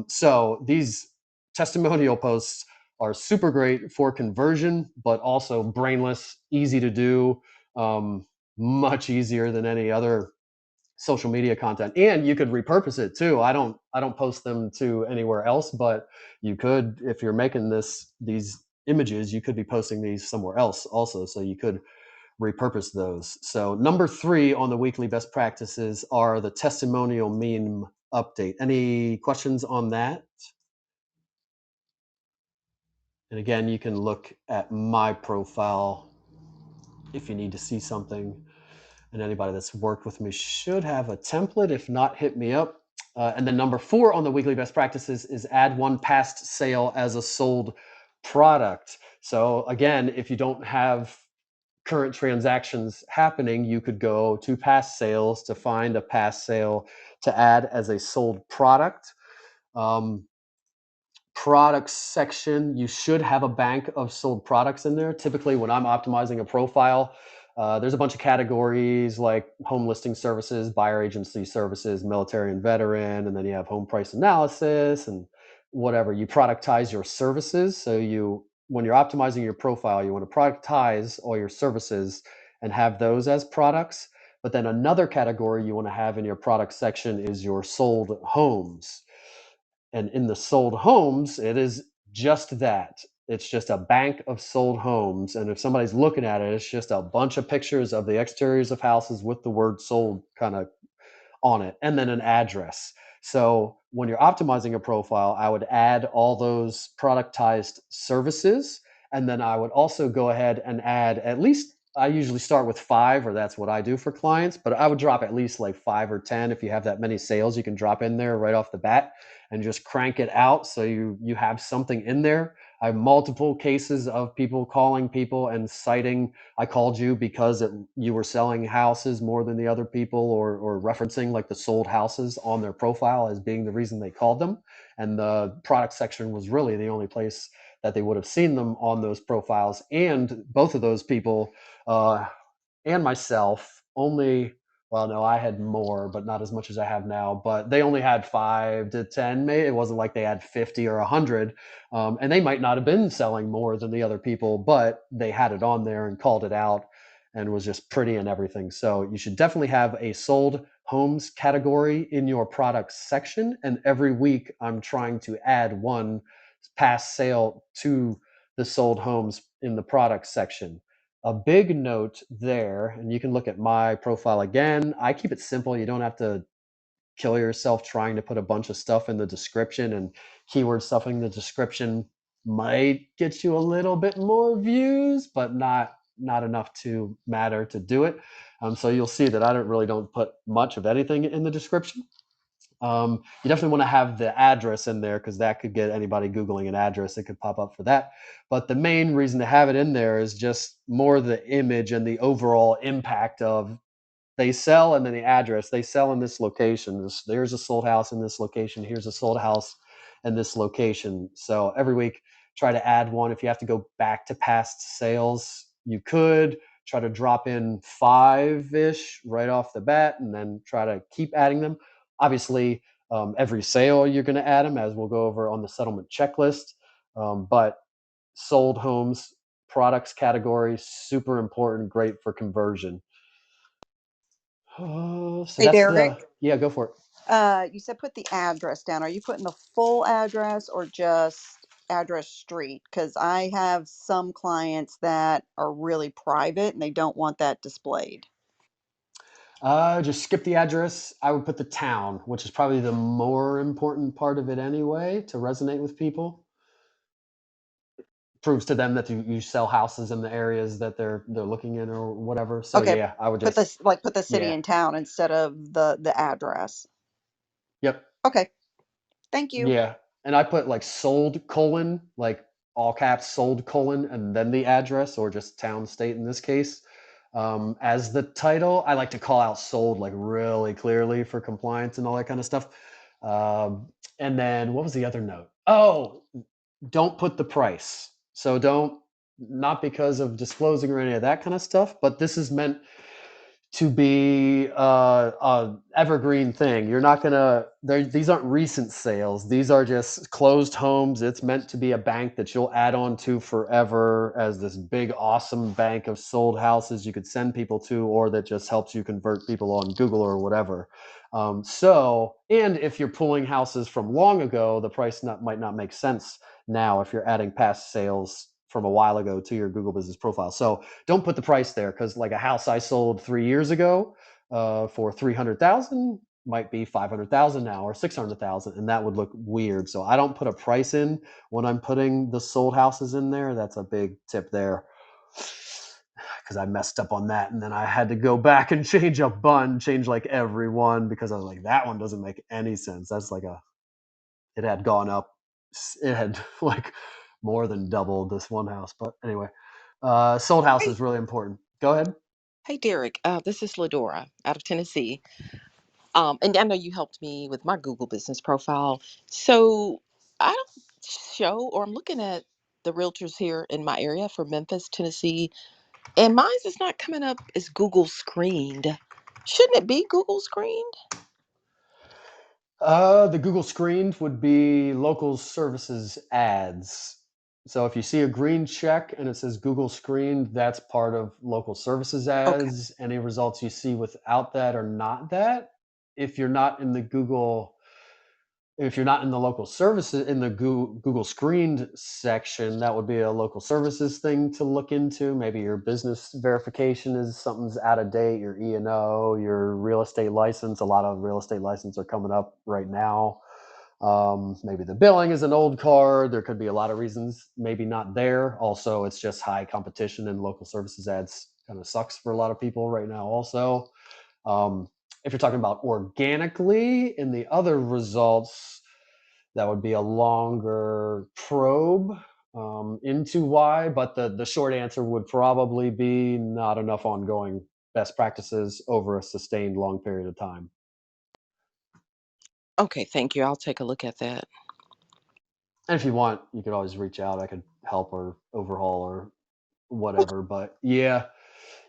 So these testimonial posts are super great for conversion, but also brainless, easy to do, much easier than any other social media content. And you could repurpose it too. I don't post them to anywhere else, but you could, if you're making these images, you could be posting these somewhere else also. So you could repurpose those. So number 3 on the weekly best practices are the testimonial meme update. Any questions on that? And again, you can look at my profile if you need to see something. And anybody that's worked with me should have a template. If not, hit me up. And then number 4 on the weekly best practices is add one past sale as a sold product. So again, if you don't have current transactions happening, you could go to past sales to find a past sale to add as a sold product. Products section, you should have a bank of sold products in there. Typically, when I'm optimizing a profile, there's a bunch of categories like home listing services, buyer agency services, military and veteran, and then you have home price analysis and whatever. You productize your services. So when you're optimizing your profile, you want to productize all your services and have those as products. But then another category you want to have in your product section is your sold homes. And in the sold homes, it is just that. It's just a bank of sold homes. And if somebody's looking at it, it's just a bunch of pictures of the exteriors of houses with the word sold kind of on it, and then an address. So when you're optimizing a profile, I would add all those productized services. And then I would also go ahead and add at least, I usually start with 5, or that's what I do for clients, but I would drop at least like 5 or 10. If you have that many sales, you can drop in there right off the bat and just crank it out. So you have something in there. I have multiple cases of people calling people and citing, I called you because you were selling houses more than the other people, or referencing like the sold houses on their profile as being the reason they called them. And the product section was really the only place that they would have seen them on those profiles. And both of those people uh, and myself only, well, no, I had more, but not as much as I have now. But they only had 5 to 10. Maybe it wasn't like they had 50 or 100. And they might not have been selling more than the other people, but they had it on there and called it out and was just pretty and everything. So you should definitely have a sold homes category in your products section. And every week I'm trying to add one past sale to the sold homes in the products section. A big note there, and you can look at my profile again. I keep it simple. You don't have to kill yourself trying to put a bunch of stuff in the description, and keyword stuffing the description might get you a little bit more views, but not enough to matter to do it. So you'll see that I don't put much of anything in the description. You definitely want to have the address in there because that could get anybody Googling an address. It could pop up for that. But the main reason to have it in there is just more the image and the overall impact of they sell, and then the address. They sell in this location. There's a sold house in this location. Here's a sold house in this location. So every week, try to add one. If you have to go back to past sales, you could try to drop in 5-ish right off the bat and then try to keep adding them. Obviously, every sale you're going to add them, as we'll go over on the settlement checklist. But sold homes, products category, super important, great for conversion. So Hey, that's Derek. yeah, go for it. You said put the address down. Are you putting the full address or just address street? Because I have some clients that are really private and they don't want that displayed. Just skip the address. I would put the town, which is probably the more important part of it anyway, to resonate with people. Proves to them that you sell houses in the areas that they're looking in or whatever. So Okay, yeah, I would put just the city yeah. and town instead of the address. Yep. Okay, thank you. Yeah. And I put like sold colon, like all caps sold colon, and then the address, or just town, state in this case. As the title, I like to call out sold like really clearly for compliance and all that kind of stuff. And then what was the other note? Oh, don't put the price. So don't, not because of disclosing or any of that kind of stuff, but this is meant to be a evergreen thing. You're not gonna. These aren't recent sales. These are just closed homes. It's meant to be a bank that you'll add on to forever as this big, awesome bank of sold houses you could send people to, or that just helps you convert people on Google or whatever. And if you're pulling houses from long ago, the price might not make sense now if you're adding past sales from a while ago to your Google Business Profile. So don't put the price there, because like a house I sold 3 years ago for 300,000 might be 500,000 now or 600,000, and that would look weird. So I don't put a price in when I'm putting the sold houses in there. That's a big tip there, because I messed up on that, and then I had to go back and change like every one, because I was like, that one doesn't make any sense. That's like it had gone up, it had like more than doubled this one house. But anyway, sold house Hey, is really important. Go ahead. hey, Derek. This is Ladora out of Tennessee. And I know you helped me with my Google business profile. So I don't show, or I'm looking at the realtors here in my area for Memphis, Tennessee, and mine's is not coming up as Google screened. Shouldn't it be Google screened? The Google screened would be local services ads. So if you see a green check and it says Google screened, that's part of local services Okay. ads. Any results you see without that are not that. If you're not in the Google, if you're not in the local services in the Google screened section, that would be a local services thing to look into. Maybe your business verification is something's out of date, your E&O, your real estate license. A lot of real estate licenses are coming up right now. Maybe the billing is an old card. There could be a lot of reasons maybe not there. Also, it's just high competition, and local services ads kind of sucks for a lot of people right now also. um, if you're talking about organically in the other results, that would be a longer probe into why. But the short answer would probably be not enough ongoing best practices over a sustained long period of time. Okay, thank you. I'll take a look at that. And if you want, you could always reach out. I could help or overhaul or Okay. whatever. But yeah,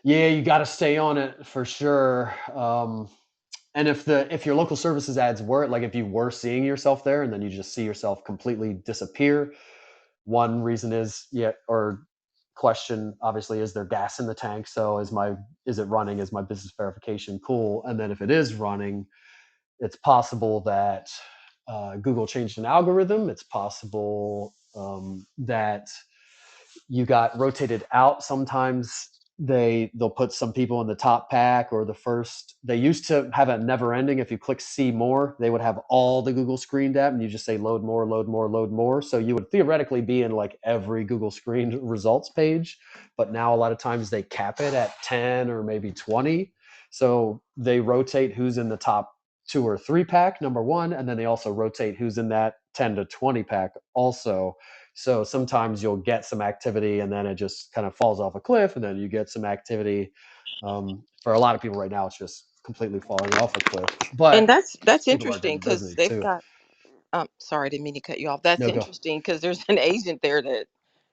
you got to stay on it for sure. And if your local services ads were, like, if you were seeing yourself there and then you just see yourself completely disappear, one reason is, yeah, or question obviously, is there gas in the tank? So is it running? Is my business verification cool? And then if it is running, it's possible that Google changed an algorithm. It's possible that you got rotated out. Sometimes they'll put some people in the top pack or the first. They used to have a never ending. If you click see more, they would have all the Google screened app, and you just say load more, load more, load more. So you would theoretically be in like every Google screened results page. But now a lot of times they cap it at 10 or maybe 20. So they rotate who's in the top 2 or 3 pack, number one, and then they also rotate who's in that 10 to 20 pack also. So sometimes you'll get some activity and then it just kind of falls off a cliff, and then you get some activity. For a lot of people right now, it's just completely falling off a cliff. And But that's people are interesting getting because busy they've too. got. Sorry, I didn't mean to cut you off. That's No, go. interesting because there's an agent there that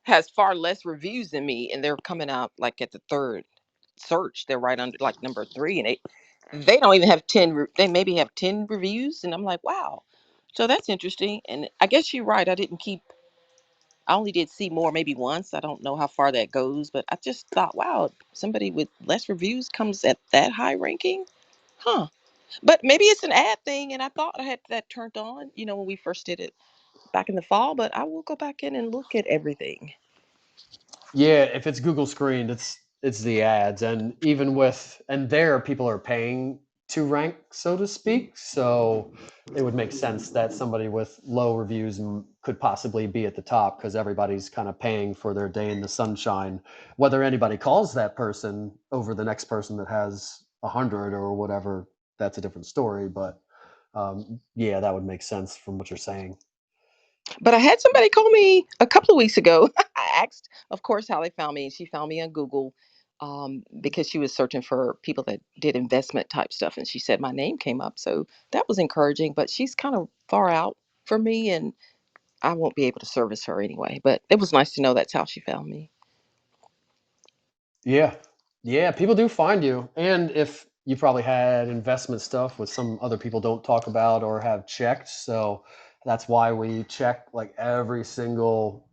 has far less reviews than me, and they're coming out like at the third search. They're right under like number three, and they don't even have 10. They maybe have 10 reviews, and I'm like, wow. So that's interesting. And I guess you're right. I didn't keep. I only did see more maybe once. I don't know how far that goes, but I just thought, wow, somebody with less reviews comes at that high ranking, huh? But maybe it's an ad thing, and I thought I had that turned on. When we first did it back in the fall, but I will go back in and look at everything. Yeah, if it's Google screened, it's the ads, and even with, and there people are paying to rank, so to speak. So it would make sense that somebody with low reviews could possibly be at the top, because everybody's kind of paying for their day in the sunshine. Whether anybody calls that person over the next person that has 100 or whatever, that's a different story. But yeah, that would make sense from what you're saying. But I had somebody call me a couple of weeks ago. I asked, of course, how they found me, and she found me on Google because she was searching for people that did investment type stuff, and she said my name came up. So that was encouraging, but she's kind of far out for me, and I won't be able to service her anyway. But it was nice to know that's how she found me. Yeah. Yeah, people do find you. And if you probably had investment stuff with some other people don't talk about or have checked. So that's why we check like every single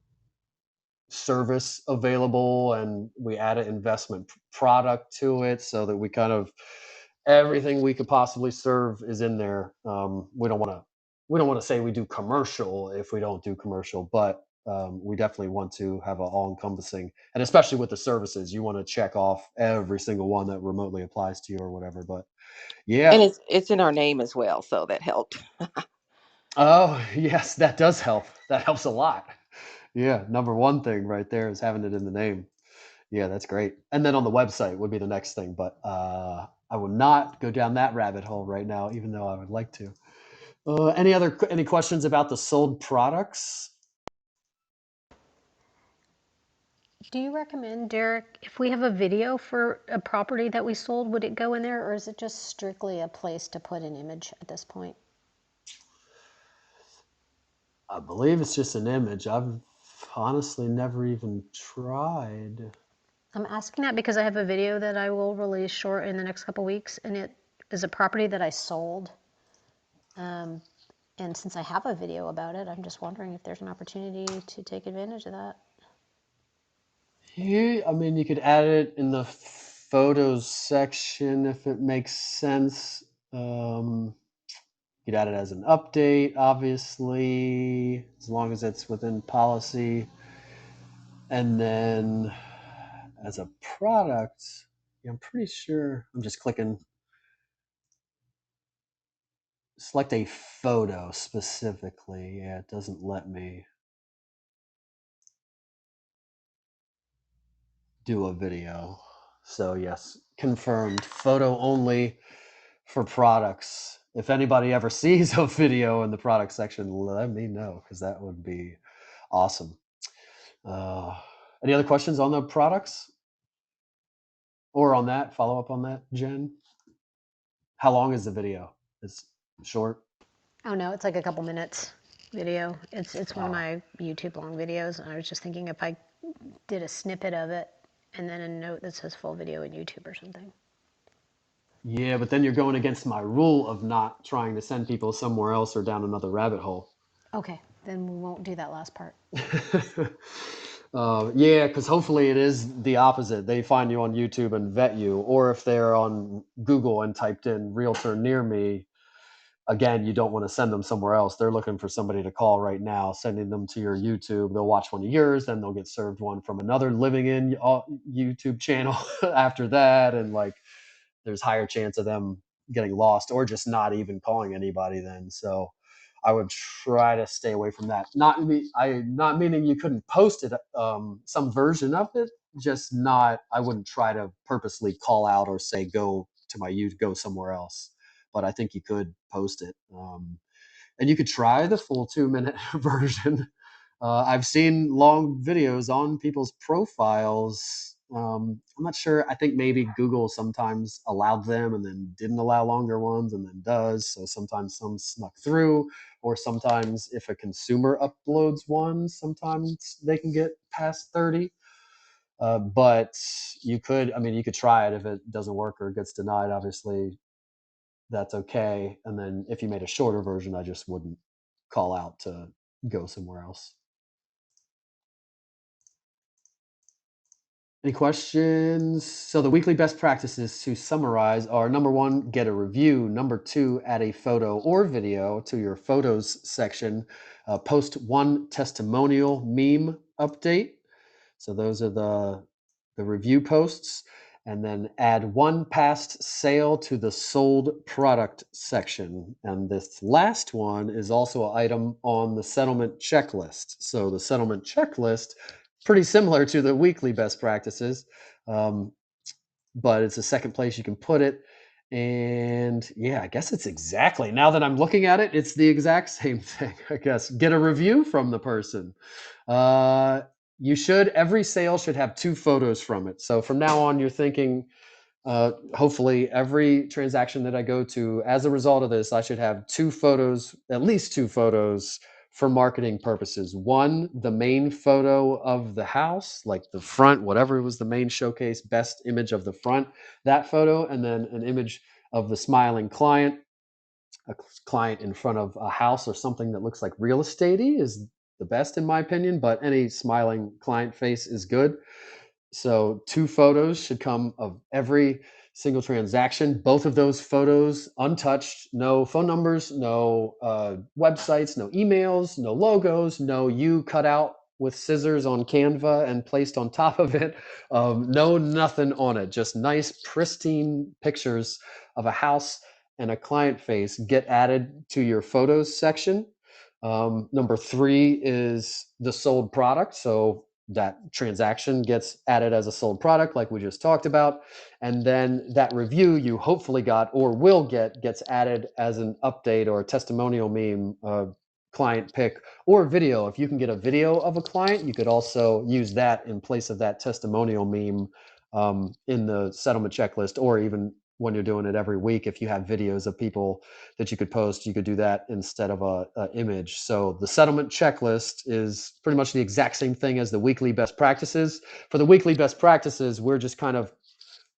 service available, and we add an investment product to it, so that we kind of, everything we could possibly serve is in there. We don't want to say we do commercial if we don't do commercial, but we definitely want to have an all-encompassing, and especially with the services, you want to check off every single one that remotely applies to you or whatever. But And yeah, it's in our name as well, so that helped. oh yes, that does help. That helps a lot. Yeah, number one thing right there is having it in the name. Yeah, that's great. And then on the website would be the next thing, but I will not go down that rabbit hole right now, even though I would like to. Any questions about the sold products? Do you recommend, Derek, if we have a video for a property that we sold, would it go in there, or is it just strictly a place to put an image at this point? I believe it's just an image. I've honestly never even tried. I'm asking that because I have a video that I will release short in the next couple weeks, and it is a property that I sold. Um, and since I have a video about it, I'm just wondering if there's an opportunity to take advantage of that. Yeah, I mean, you could add it in the photos section if it makes sense. You could add it as an update, obviously, as long as it's within policy. And then as a product, yeah, I'm pretty sure I'm just clicking select a photo specifically. Yeah, it doesn't let me do a video. So yes, confirmed photo only for products. If anybody ever sees a video in the product section, let me know because that would be awesome. Uh, any other questions on the products or on that? Follow up on that, Jen? How long is the video? It's short. Oh no, it's like a couple minutes video. It's one of Ah, my YouTube long videos, and I was just thinking if I did a snippet of it and then a note that says full video in YouTube or something. yeah, but then you're going against my rule of not trying to send people somewhere else or down another rabbit hole. Okay, then we won't do that last part. Yeah, because hopefully it is the opposite. They find you on YouTube and vet you, or if they're on Google and typed in realtor near me, again, you don't want to send them somewhere else. They're looking for somebody to call right now, sending them to your YouTube. They'll watch one of yours, then they'll get served one from another living in YouTube channel after that. And like, there's higher chance of them getting lost or just not even calling anybody then. So I would try to stay away from that. Not meaning you couldn't post it, some version of it, just not. I wouldn't try to purposely call out or say go to my you go somewhere else. But I think you could post it, and you could try the full 2 minute version. I've seen long videos on people's profiles. I'm not sure. I think maybe Google sometimes allowed them and then didn't allow longer ones and then does. So sometimes some snuck through, or sometimes if a consumer uploads one, sometimes they can get past 30. But I mean, you could try it. If it doesn't work or gets denied, obviously that's okay. And then if you made a shorter version, I just wouldn't call out to go somewhere else. Any questions? So the weekly best practices to summarize are: number one, get a review. Number two, add a photo or video to your photos section. Post one testimonial meme update. So those are the review posts. And then add one past sale to the sold product section. And this last one is also an item on the settlement checklist. So the settlement checklist, pretty similar to the weekly best practices, um, but it's the second place you can put it. And yeah, I guess it's exactly, now that I'm looking at it, it's the exact same thing, I guess. Get a review from the person. Uh, every sale should have two photos from it. So from now on, you're thinking, hopefully every transaction that I go to, as a result of this, I should have two photos, at least two photos for marketing purposes. One, the main photo of the house, like the front, whatever was the main showcase, best image of the front, that photo, and then an image of the smiling client, a client in front of a house or something that looks like real estatey is the best in my opinion, but any smiling client face is good. So two photos should come of every single transaction. Both of those photos untouched, no phone numbers, no websites, no emails, no logos, no you cut out with scissors on Canva and placed on top of it. No, nothing on it. Just nice, pristine pictures of a house and a client face get added to your photos section. Number three is the sold product. So that transaction gets added as a sold product, like we just talked about. And then that review you hopefully got or will get gets added as an update or a testimonial meme, client pick, or video. If you can get a video of a client, you could also use that in place of that testimonial meme in the settlement checklist, or even when you're doing it every week, if you have videos of people that you could post, you could do that instead of a image. So the settlement checklist is pretty much the exact same thing as the weekly best practices. For the weekly best practices, we're just kind of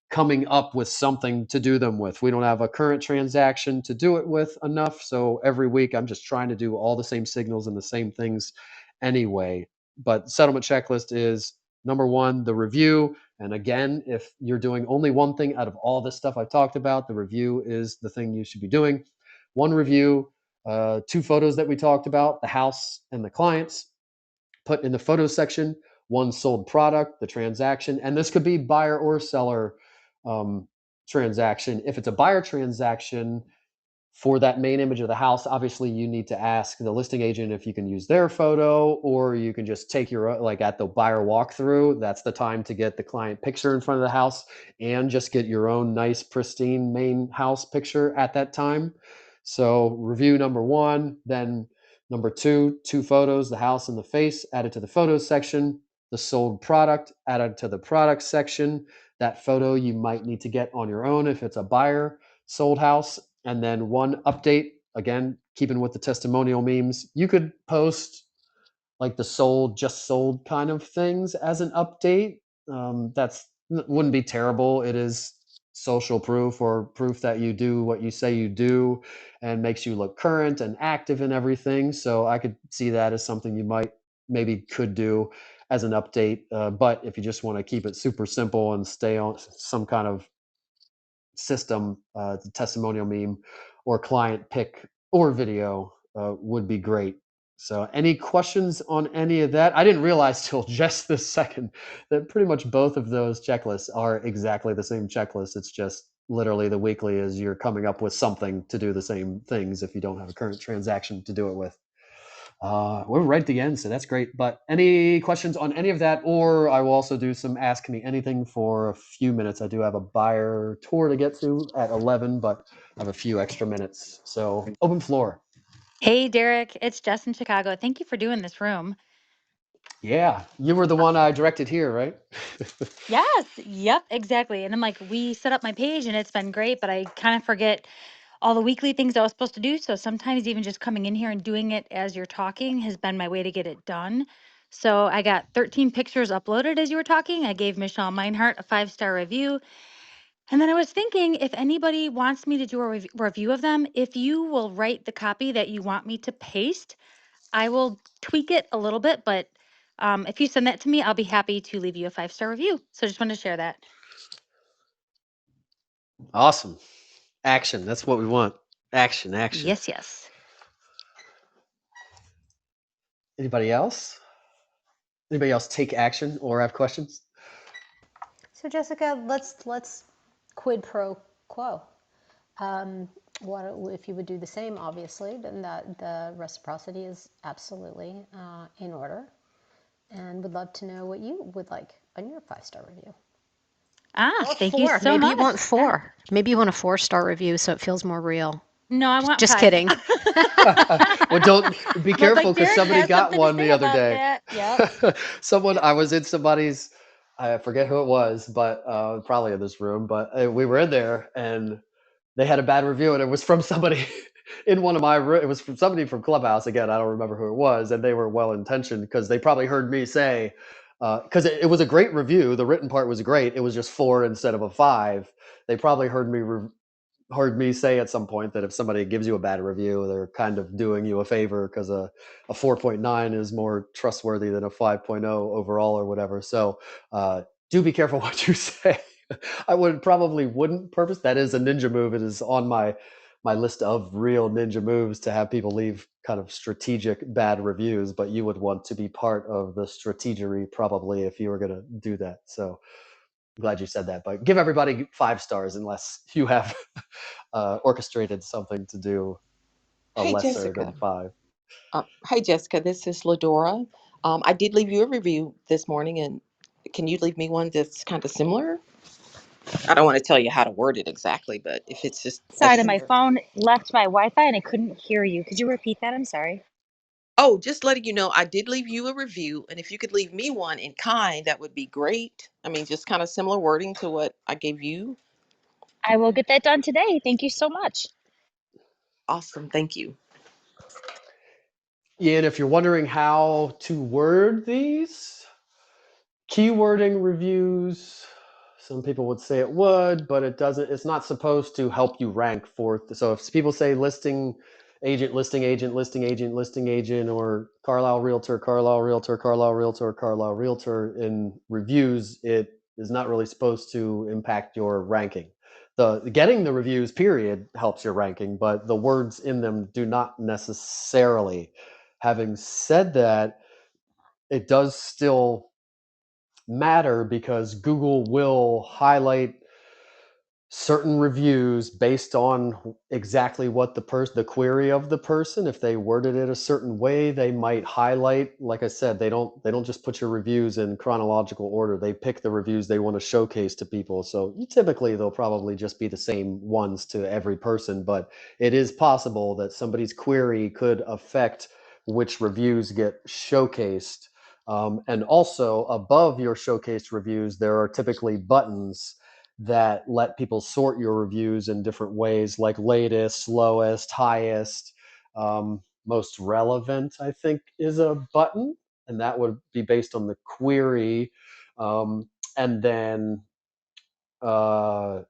coming up with something to do them with. We don't have a current transaction to do it with enough. So every week I'm just trying to do all the same signals and the same things anyway. But settlement checklist is number one, the review. And again, if you're doing only one thing out of all this stuff I've talked about, the review is the thing you should be doing. One review, two photos that we talked about, the house and the clients, put in the photo section, one sold product, the transaction, and this could be buyer or seller transaction. If it's a buyer transaction, for that main image of the house, obviously you need to ask the listing agent if you can use their photo, or you can just take your, like at the buyer walkthrough, that's the time to get the client picture in front of the house and just get your own nice pristine main house picture at that time. So review number one, then number two, two photos, the house and the face added to the photos section, the sold product added to the product section. That photo you might need to get on your own if it's a buyer sold house. And then one update, again, keeping with the testimonial memes, you could post like the sold, just sold kind of things as an update. That's wouldn't be terrible. It is social proof or proof that you do what you say you do and makes you look current and active and everything. So I could see that as something you might maybe could do as an update. But if you just want to keep it super simple and stay on some kind of system, testimonial meme or client pick or video would be great. So any questions on any of that? I didn't realize till just this second that pretty much both of those checklists are exactly the same checklist. It's just literally the weekly is you're coming up with something to do the same things if you don't have a current transaction to do it with. We're right at the end, so that's great. But any questions on any of that? Or I will also do some Ask Me Anything for a few minutes. I do have a buyer tour to get to at 11, but I have a few extra minutes. So open floor. Hey, Derek, it's Jess in Chicago. Thank you for doing this room. Yeah, you were the one I directed here, right? Yes, yep, exactly. And I'm like, we set up my page and it's been great, but I kind of forget all the weekly things I was supposed to do. So sometimes even just coming in here and doing it as you're talking has been my way to get it done. So I got 13 pictures uploaded as you were talking. I gave Michelle Meinhardt a 5-star review. And then I was thinking if anybody wants me to do a review of them, if you will write the copy that you want me to paste, I will tweak it a little bit, but if you send that to me, I'll be happy to leave you a 5-star review. So just wanted to share that. Awesome. Action. That's what we want. Action, action. Yes, yes. Anybody else? Anybody else take action or have questions? So Jessica, let's quid pro quo. What if you would do the same? Obviously, then that the reciprocity is absolutely in order, and would love to know what you would like on your 5-star review. Or Thank you 4. so Maybe you want much. 4. Maybe you want a 4-star review so it feels more real. No, I want Just 5. kidding. Well, don't be But careful like because Derek somebody has got something to one the say other about day. that. Yep. Someone, I was in somebody's, I forget who it was, but probably in this room, but we were in there and they had a bad review and it was from somebody in one of my it was from somebody from Clubhouse. Again, I don't remember who it was, and they were well intentioned because they probably heard me say, because it was a great review, the written part was great, it was just 4 instead of a 5. They probably heard me say at some point that if somebody gives you a bad review, they're kind of doing you a favor because a 4.9 is more trustworthy than a 5.0 overall or whatever. So do be careful what you say. I wouldn't purpose. That is a ninja move. It is on my my list of real ninja moves to have people leave kind of strategic bad reviews, but you would want to be part of the strategery probably if you were going to do that. So I'm glad you said that. But give everybody 5 stars unless you have orchestrated something to do a Hey, lesser than Jessica. 5. Hey, Jessica, this is Ladora. I did leave you a review this morning, and can you leave me one that's kind of similar? I don't want to tell you how to word it exactly, but if it's just a Sorry, my similar. phone left my Wi-Fi and I couldn't hear you. Could you repeat that? I'm sorry. Oh, just letting you know, I did leave you a review, and if you could leave me one in kind, that would be great. I mean, just kind of similar wording to what I gave you. I will get that done today. Thank you so much. Awesome. Thank you. Yeah, and if you're wondering how to word these, keywording reviews, some people would say it would, but it doesn't. It's not supposed to help you rank for. So if people say listing agent, listing agent, listing agent, listing agent, or Carlisle Realtor, Carlisle Realtor, Carlisle Realtor, Carlisle Realtor in reviews, it is not really supposed to impact your ranking. The getting the reviews period helps your ranking, but the words in them do not necessarily. Having said that, it does still matter because Google will highlight certain reviews based on exactly what the query of the person. If they worded it a certain way, they might highlight, like I said, they don't just put your reviews in chronological order. They pick the reviews they want to showcase to people. So typically they'll probably just be the same ones to every person, but it is possible that somebody's query could affect which reviews get showcased. And also above your showcased reviews, there are typically buttons that let people sort your reviews in different ways, like latest, slowest, highest, most relevant, I think is a button. And that would be based on the query. And then uh,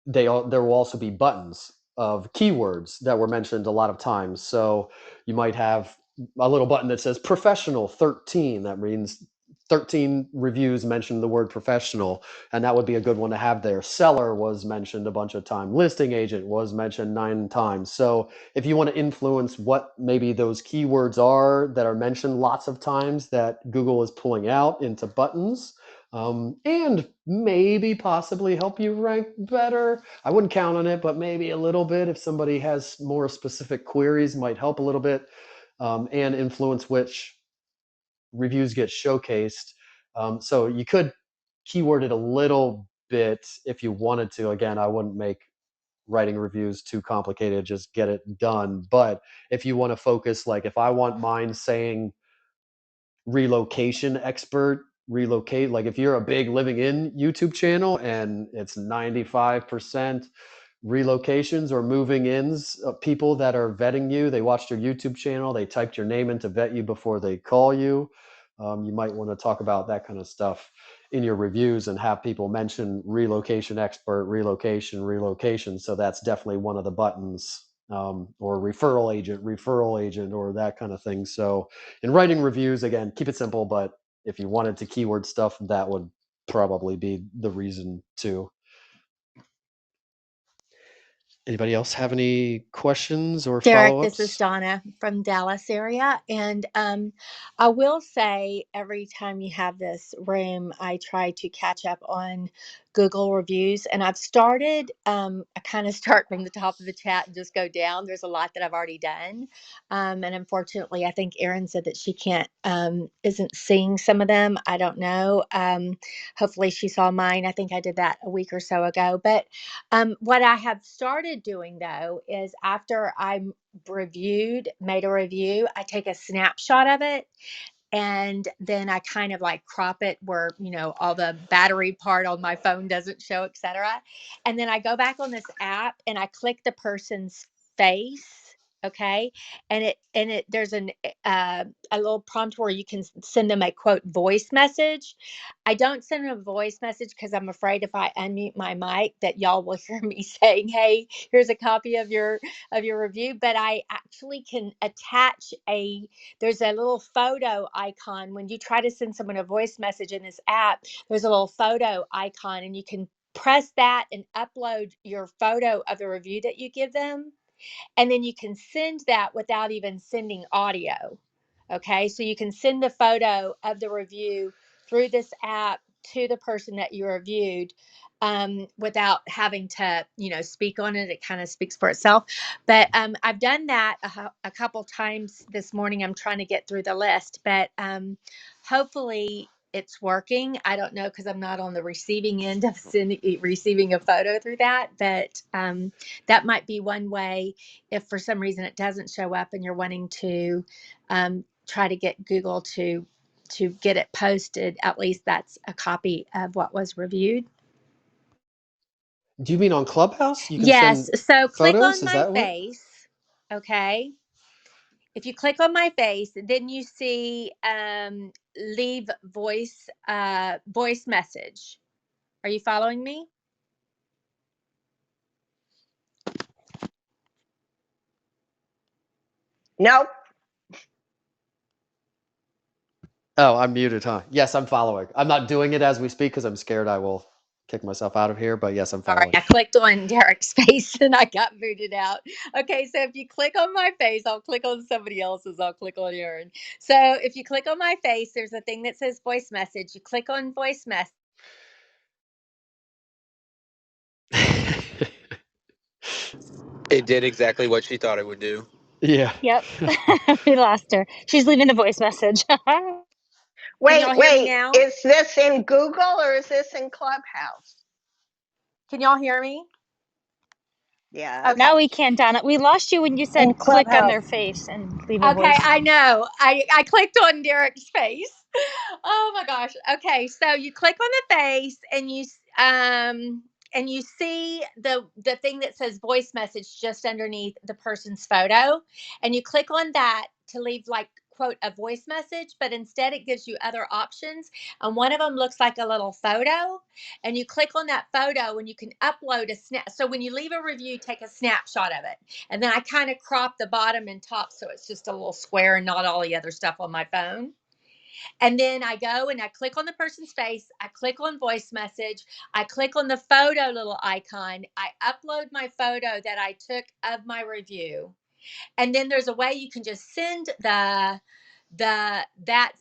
there will also be buttons of keywords that were mentioned a lot of times. So you might have a little button that says professional 13. That means 13 reviews mentioned the word professional, and that would be a good one to have there. Seller was mentioned a bunch of times. Listing agent was mentioned 9 times. So if you want to influence what maybe those keywords are that are mentioned lots of times that Google is pulling out into buttons, and maybe possibly help you rank better. I wouldn't count on it, but maybe a little bit. If somebody has more specific queries, might help a little bit, and influence which reviews get showcased. So you could keyword it a little bit if you wanted to. Again, I wouldn't make writing reviews too complicated, just get it done. But if you want to focus, like if I want mine saying relocation expert, relocate, like if you're a big living in YouTube channel and it's 95% relocations or moving ins of people that are vetting you, they watched your YouTube channel, they typed your name in to vet you before they call you. You might want to talk about that kind of stuff in your reviews and have people mention relocation expert, relocation. So that's definitely one of the buttons, or referral agent, or that kind of thing. So in writing reviews, again, keep it simple, but if you wanted to keyword stuff, that would probably be the reason too. Anybody else have any questions or Derek, this is follow-ups? Donna from Dallas area. And I will say every time you have this room, I try to catch up on Google reviews. And I've started, I kind of start from the top of the chat and just go down. There's a lot that I've already done. And unfortunately, I think Erin said that she can't, isn't seeing some of them. I don't know. Hopefully she saw mine. I think I did that a week or so ago. But what I have started doing though is after I'm made a review, I take a snapshot of it and then I kind of like crop it where, all the battery part on my phone doesn't show, etc. And then I go back on this app and I click the person's face. Okay. And it there's a little prompt where you can send them a quote voice message. I don't send them a voice message because I'm afraid if I unmute my mic that y'all will hear me saying, "Hey, here's a copy of your review." But I actually can attach there's a little photo icon when you try to send someone a voice message in this app. There's a little photo icon, and you can press that and upload your photo of the review that you give them. And then you can send that without even sending audio. Okay, so you can send the photo of the review through this app to the person that you reviewed, without having to, speak on it. It kind of speaks for itself. But I've done that a couple times this morning. I'm trying to get through the list, but hopefully it's working. I don't know because I'm not on the receiving end of receiving a photo through that, but that might be one way if for some reason it doesn't show up and you're wanting to try to get Google to get it posted. At least that's a copy of what was reviewed. Do you mean on Clubhouse? You can Yes. send So click photos? on Is my that what? face. Okay. If you click on my face, then you see leave voice message. Are you following me? Nope. Oh, I'm muted, huh? Yes, I'm following. I'm not doing it as we speak because I'm scared I will kick myself out of here, but yes, I'm Sorry, following. I clicked on Derek's face and I got booted out. Okay, so if you click on my face, I'll click on somebody else's. I'll click on yours. So if you click on my face, there's a thing that says voice message. You click on voice message. It did exactly what she thought it would do. Yeah. Yep. We lost her. She's leaving a voice message. Can y'all Wait, hear me wait. now? Is this in Google or is this in Clubhouse? Can y'all hear me? Yes. Okay. Now we can, Donna. We lost you when you In said click on Clubhouse. their face and leave a Okay, voice. I know. I clicked on Derek's face. Oh my gosh. Okay, so you click on the face and you see the thing that says voice message just underneath the person's photo, and you click on that to leave like quote a voice message, but instead it gives you other options, and one of them looks like a little photo, and you click on that photo and you can upload a snap. So when you leave a review, take a snapshot of it, and then I kind of crop the bottom and top so it's just a little square and not all the other stuff on my phone. And then I go and I click on the person's face. I click on voice message. I click on the photo little icon. I upload my photo that I took of my review. And then there's a way you can just send that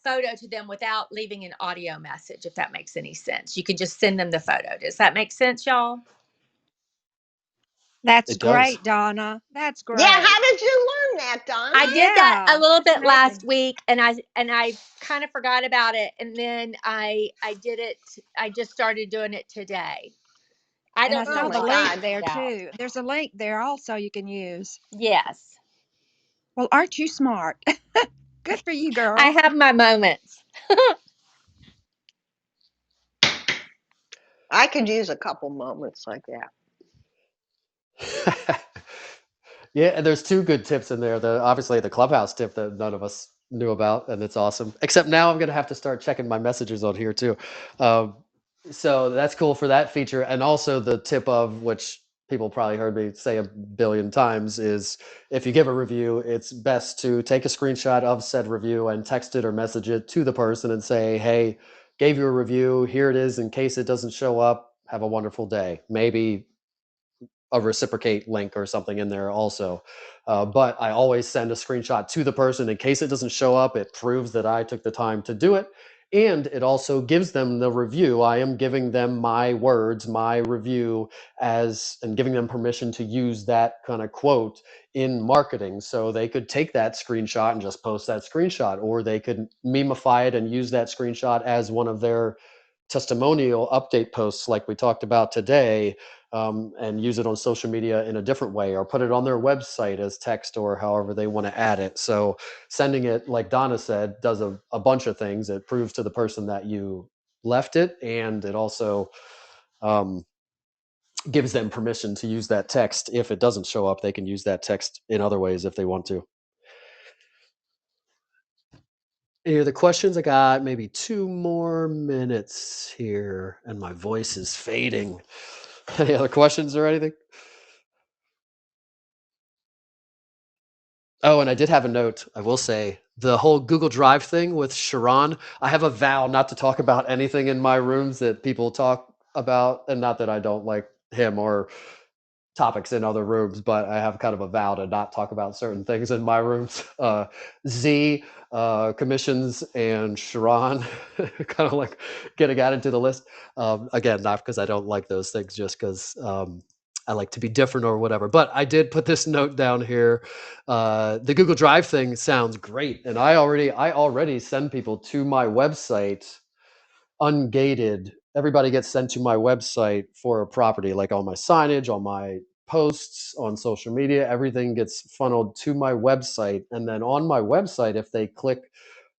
photo to them without leaving an audio message, if that makes any sense. You can just send them the photo. Does that make sense, y'all? That's It does. great, Donna. That's Yeah, great. how did you learn that, Donna? I did that a Yeah, little that's bit last amazing. week, and I kind of forgot about it, and then I did it. I just started doing it today. I And I don't Oh saw know the my why I link God. there figured it out. too. There's a link there also you can use. Yes, Well, aren't you smart? Good for you, I girl. have my moments. I could use a couple moments like Yeah, and there's two good tips in there. Obviously the Clubhouse tip that none of us knew about, and it's awesome. Except now I'm gonna have to start checking my messages on here too. Um, so that's cool for that feature, and also the tip of which people probably heard me say a billion times is if you give a review, it's best to take a screenshot of said review and text it or message it to the person and say, "Hey, gave you a review. Here it is. In case it doesn't show up, have a wonderful day." Maybe a reciprocate link or something in there also. But I always send a screenshot to the person in case it doesn't show up. It proves that I took the time to do it. And it also gives them the review. I am giving them my words, my review, and giving them permission to use that kind of quote in marketing. So they could take that screenshot and just post that screenshot, or they could memify it and use that screenshot as one of their testimonial update posts, like we talked about today, and use it on social media in a different way, or put it on their website as text, or however they want to add it. So sending it, like Donna said, does a bunch of things. It proves to the person that you left it, and it also um, gives them permission to use that text. If it doesn't show up, they can use that text in other ways if they want to. Any other questions? I got maybe 2 more minutes here, and my voice is fading. Any other questions or anything? Oh, and I did have a note. I will say the whole Google Drive thing with Sharon. I have a vow not to talk about anything in my rooms that people talk about, and not that I don't like him or topics in other rooms, but I have kind of a vow to not talk about certain things in my rooms. Z, commissions, and Sharon, kind of like getting added to the list. Again, not because I don't like those things, just because I like to be different or whatever. But I did put this note down here. The Google Drive thing sounds great, and I already send people to my website ungated. Everybody gets sent to my website for a property, like all my signage, all my posts on social media, everything gets funneled to my website. And then on my website, if they click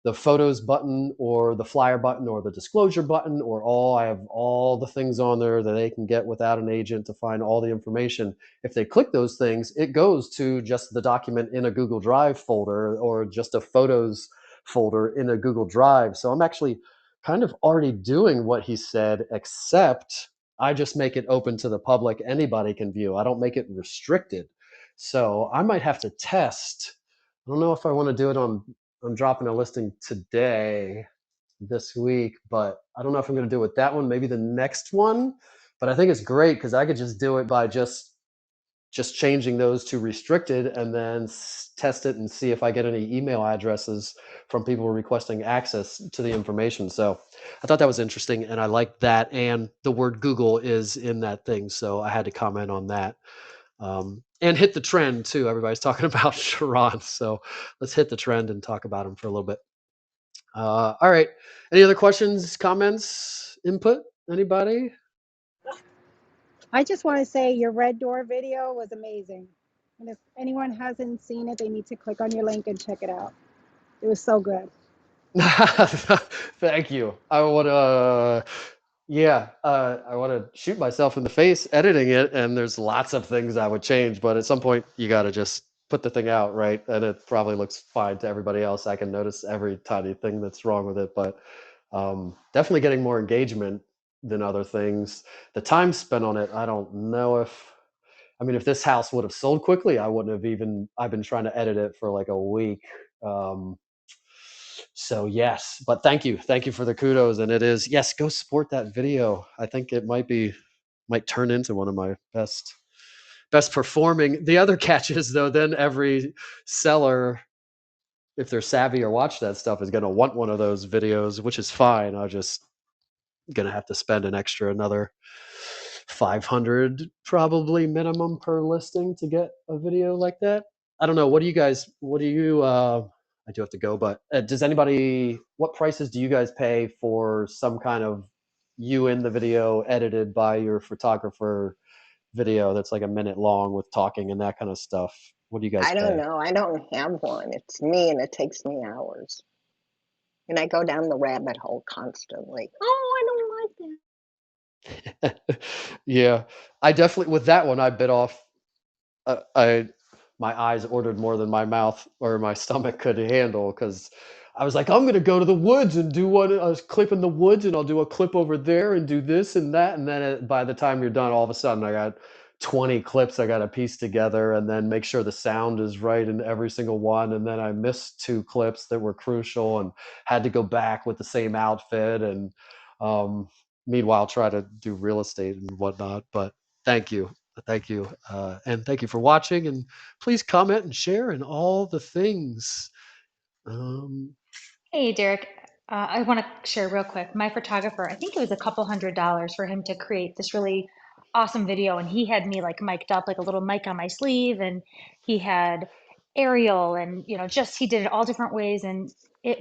the photos button or the flyer button or the disclosure button or all, I have all the things on there that they can get without an agent to find all the information. If they click those things, it goes to just the document in a Google Drive folder or just a photos folder in a Google Drive. So I'm actually kind of already doing what he said, except I just make it open to the public. Anybody can view. I don't make it restricted. So I might have to test. I don't know if I want to do it on, I'm dropping a listing today, this week, but I don't know if I'm going to do it with that one, maybe the next one. But I think it's great because I could just do it by just changing those to restricted and then test it and see if I get any email addresses from people requesting access to the information. So I thought that was interesting and I like that. And the word Google is in that thing. So I had to comment on that. And hit the trend too. Everybody's talking about Sharon. So let's hit the trend and talk about him for a little bit. All right. Any other questions, comments, input? Anybody? I just want to say your red door video was amazing. And if anyone hasn't seen it, they need to click on your link and check it out. It was so good. Thank you. I want to, yeah, I want to shoot myself in the face editing it, and there's lots of things I would change, but at some point you got to just put the thing out, right? And it probably looks fine to everybody else. I can notice every tiny thing that's wrong with it, but definitely getting more engagement than other things. The time spent on it, I don't know if, I mean, if this house would have sold quickly, I wouldn't have even, I've been trying to edit it for like a week. Um, so yes, but thank you for the kudos. And it is, yes, go support that video. I think it might turn into one of my best performing. The other catch is though, then every seller, if they're savvy or watch that stuff, is going to want one of those videos, which is fine. I'm just going to have to spend another 500 probably minimum per listing to get a video like that. I don't know. What do you, I do have to go, but does anybody, what prices do you guys pay for some kind of you in the video edited by your photographer video that's like a minute long with talking and that kind of stuff? What do you guys I don't pay? know. I don't have one. It's me, and it takes me hours. And I go down the rabbit hole constantly. Oh, I don't like Yeah, I definitely, with that one, I bit off I my eyes ordered more than my mouth or my stomach could handle because I was like, I'm gonna go to the woods and do one. I was clipping the woods and I'll do a clip over there and do this and that. And then by the time you're done, all of a sudden I got 20 clips I got to piece together and then make sure the sound is right in every single one. And then I missed two clips that were crucial and had to go back with the same outfit. And um, meanwhile, try to do real estate and whatnot. But thank you. Thank you. And thank you for watching. And please comment and share and all the things. Um, Hey, Derek. I want to share real quick. My photographer, I think it was a couple $100 for him to create this really awesome video. And he had me like mic'd up, like a little mic on my sleeve. And he had aerial and, just he did it all different ways. And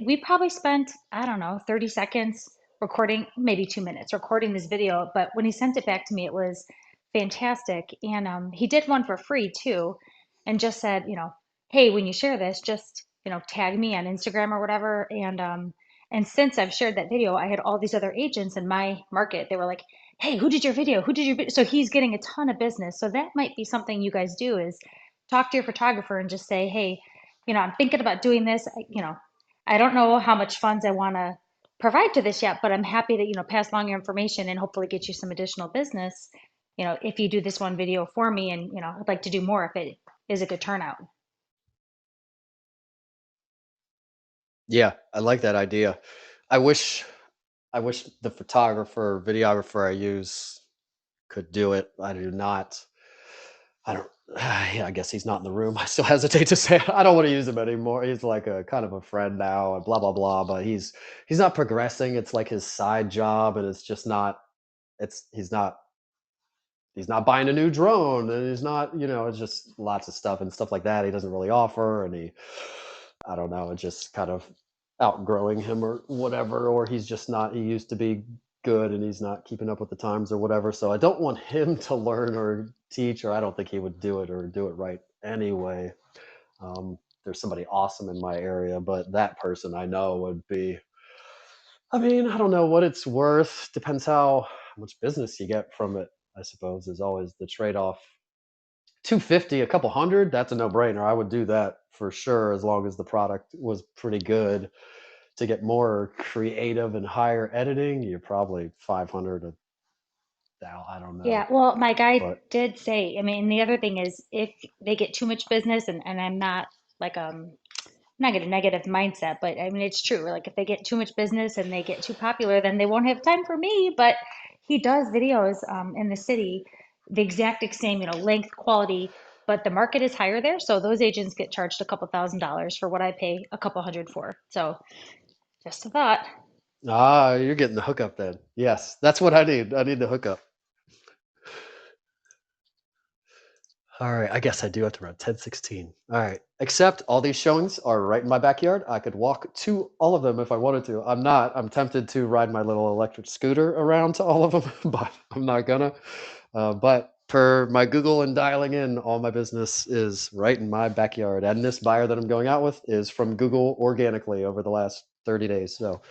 we probably spent, I don't know, 30 seconds recording, maybe 2 minutes recording this video. But when he sent it back to me, it was fantastic. And he did one for free too, and just said, hey, when you share this, just, tag me on Instagram or whatever. And since I've shared that video, I had all these other agents in my market. They were like, hey, who did your video? Who did your video? So he's getting a ton of business. So that might be something you guys do is talk to your photographer and just say, hey, I'm thinking about doing this. I don't know how much funds I want to provide to this yet, but I'm happy to, pass along your information and hopefully get you some additional business, if you do this one video for me. And, I'd like to do more if it is a good turnout. yeah, I like that idea. I wish I wish the photographer, videographer I use could do it. I do not. I don't. Yeah, I guess he's not in the room. I still hesitate to say it. I don't want to use him anymore. He's like a kind of a friend now, and blah blah blah. But he's not progressing. It's like his side job, and it's just not. It's he's not buying a new drone, and he's not. It's just lots of stuff and stuff like that. He doesn't really offer, and I don't know. It's just kind of outgrowing him or whatever, or he's just not. He used to be good, and he's not keeping up with the times or whatever. So I don't want him to learn or teach, or I don't think he would do it or do it right anyway. There's somebody awesome in my area, but that person I know would be. I mean, I don't know what it's worth. Depends how much business you get from it. I suppose is always the trade off. 250, a couple hundred, that's a no brainer. I would do that for sure as long as the product was pretty good. To get more creative and higher editing, you're probably 500 a thou. I don't Yeah, know, well, my guy but did say, I mean, the other thing is if they get too much business, and I'm not like I'm not get a negative mindset, but I mean it's true. Like if they get too much business and they get too popular, then they won't have time for me. But he does videos in the city, the exact same, length, quality, but the market is higher there. So those agents get charged a couple $1,000s for what I pay a couple hundred for. So just a thought. you're getting the hookup then. Yes, that's what I need. I need the hookup. All right, I guess I do have to run 10:16. All right, except all these showings are right in my backyard. I could walk to all of them if I wanted to. I'm not. I'm tempted to ride my little electric scooter around to all of them, but I'm not gonna. But per my Google and dialing in, all my business is right in my backyard. And this buyer that I'm going out with is from Google organically over the last 30 days. So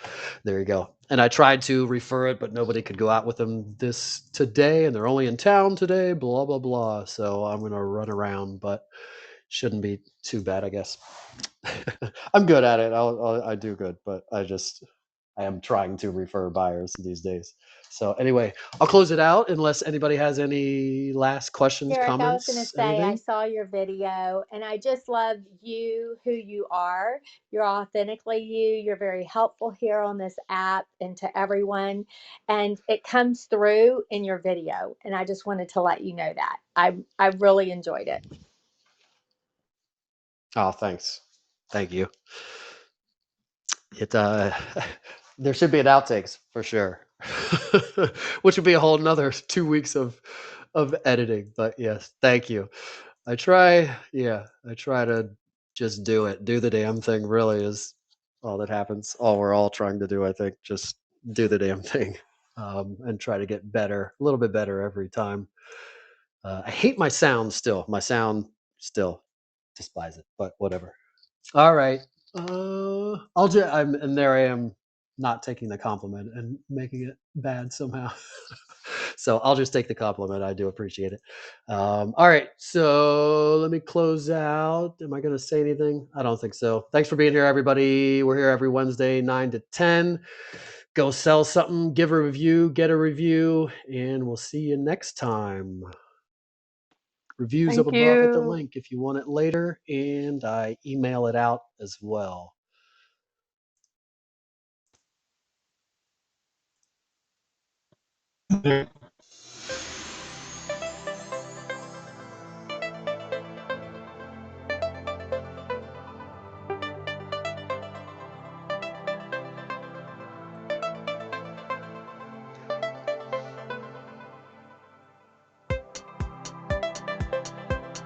there you go. And I tried to refer it, but nobody could go out with them this today, and they're only in town today. Blah blah blah. So I'm gonna run around, but shouldn't be too bad, I guess. I'm good at it. I do good, but I am trying to refer buyers these days. So anyway, I'll close it out unless anybody has any last questions, Derek, I was going to comments, say, I anything. saw your video and I just love you, who you are. You're authentically you. You're very helpful here on this app and to everyone. And it comes through in your video. And I just wanted to let you know that. I really enjoyed it. Oh, thanks. Thank you. It there should be an outtakes for sure, which would be a whole another 2 weeks of editing. But yes, thank you. I try to just do the damn thing. Really is all that happens. All we're all trying to do, I think, just do the damn thing, and try to get better, a little bit better every time. I hate my sound still. My sound still despise it, but whatever. All right. I'll just. And there I am, not taking the compliment and making it bad somehow. So I'll just take the compliment. I do appreciate it. All right. So let me close out. Am I going to say anything? I don't think so. Thanks for being here, everybody. We're here every Wednesday, 9 to 10. Go sell something, give a review, get a review, and we'll see you next time. Reviews up Thank above at the you. link if you want it later, and I email it out as well.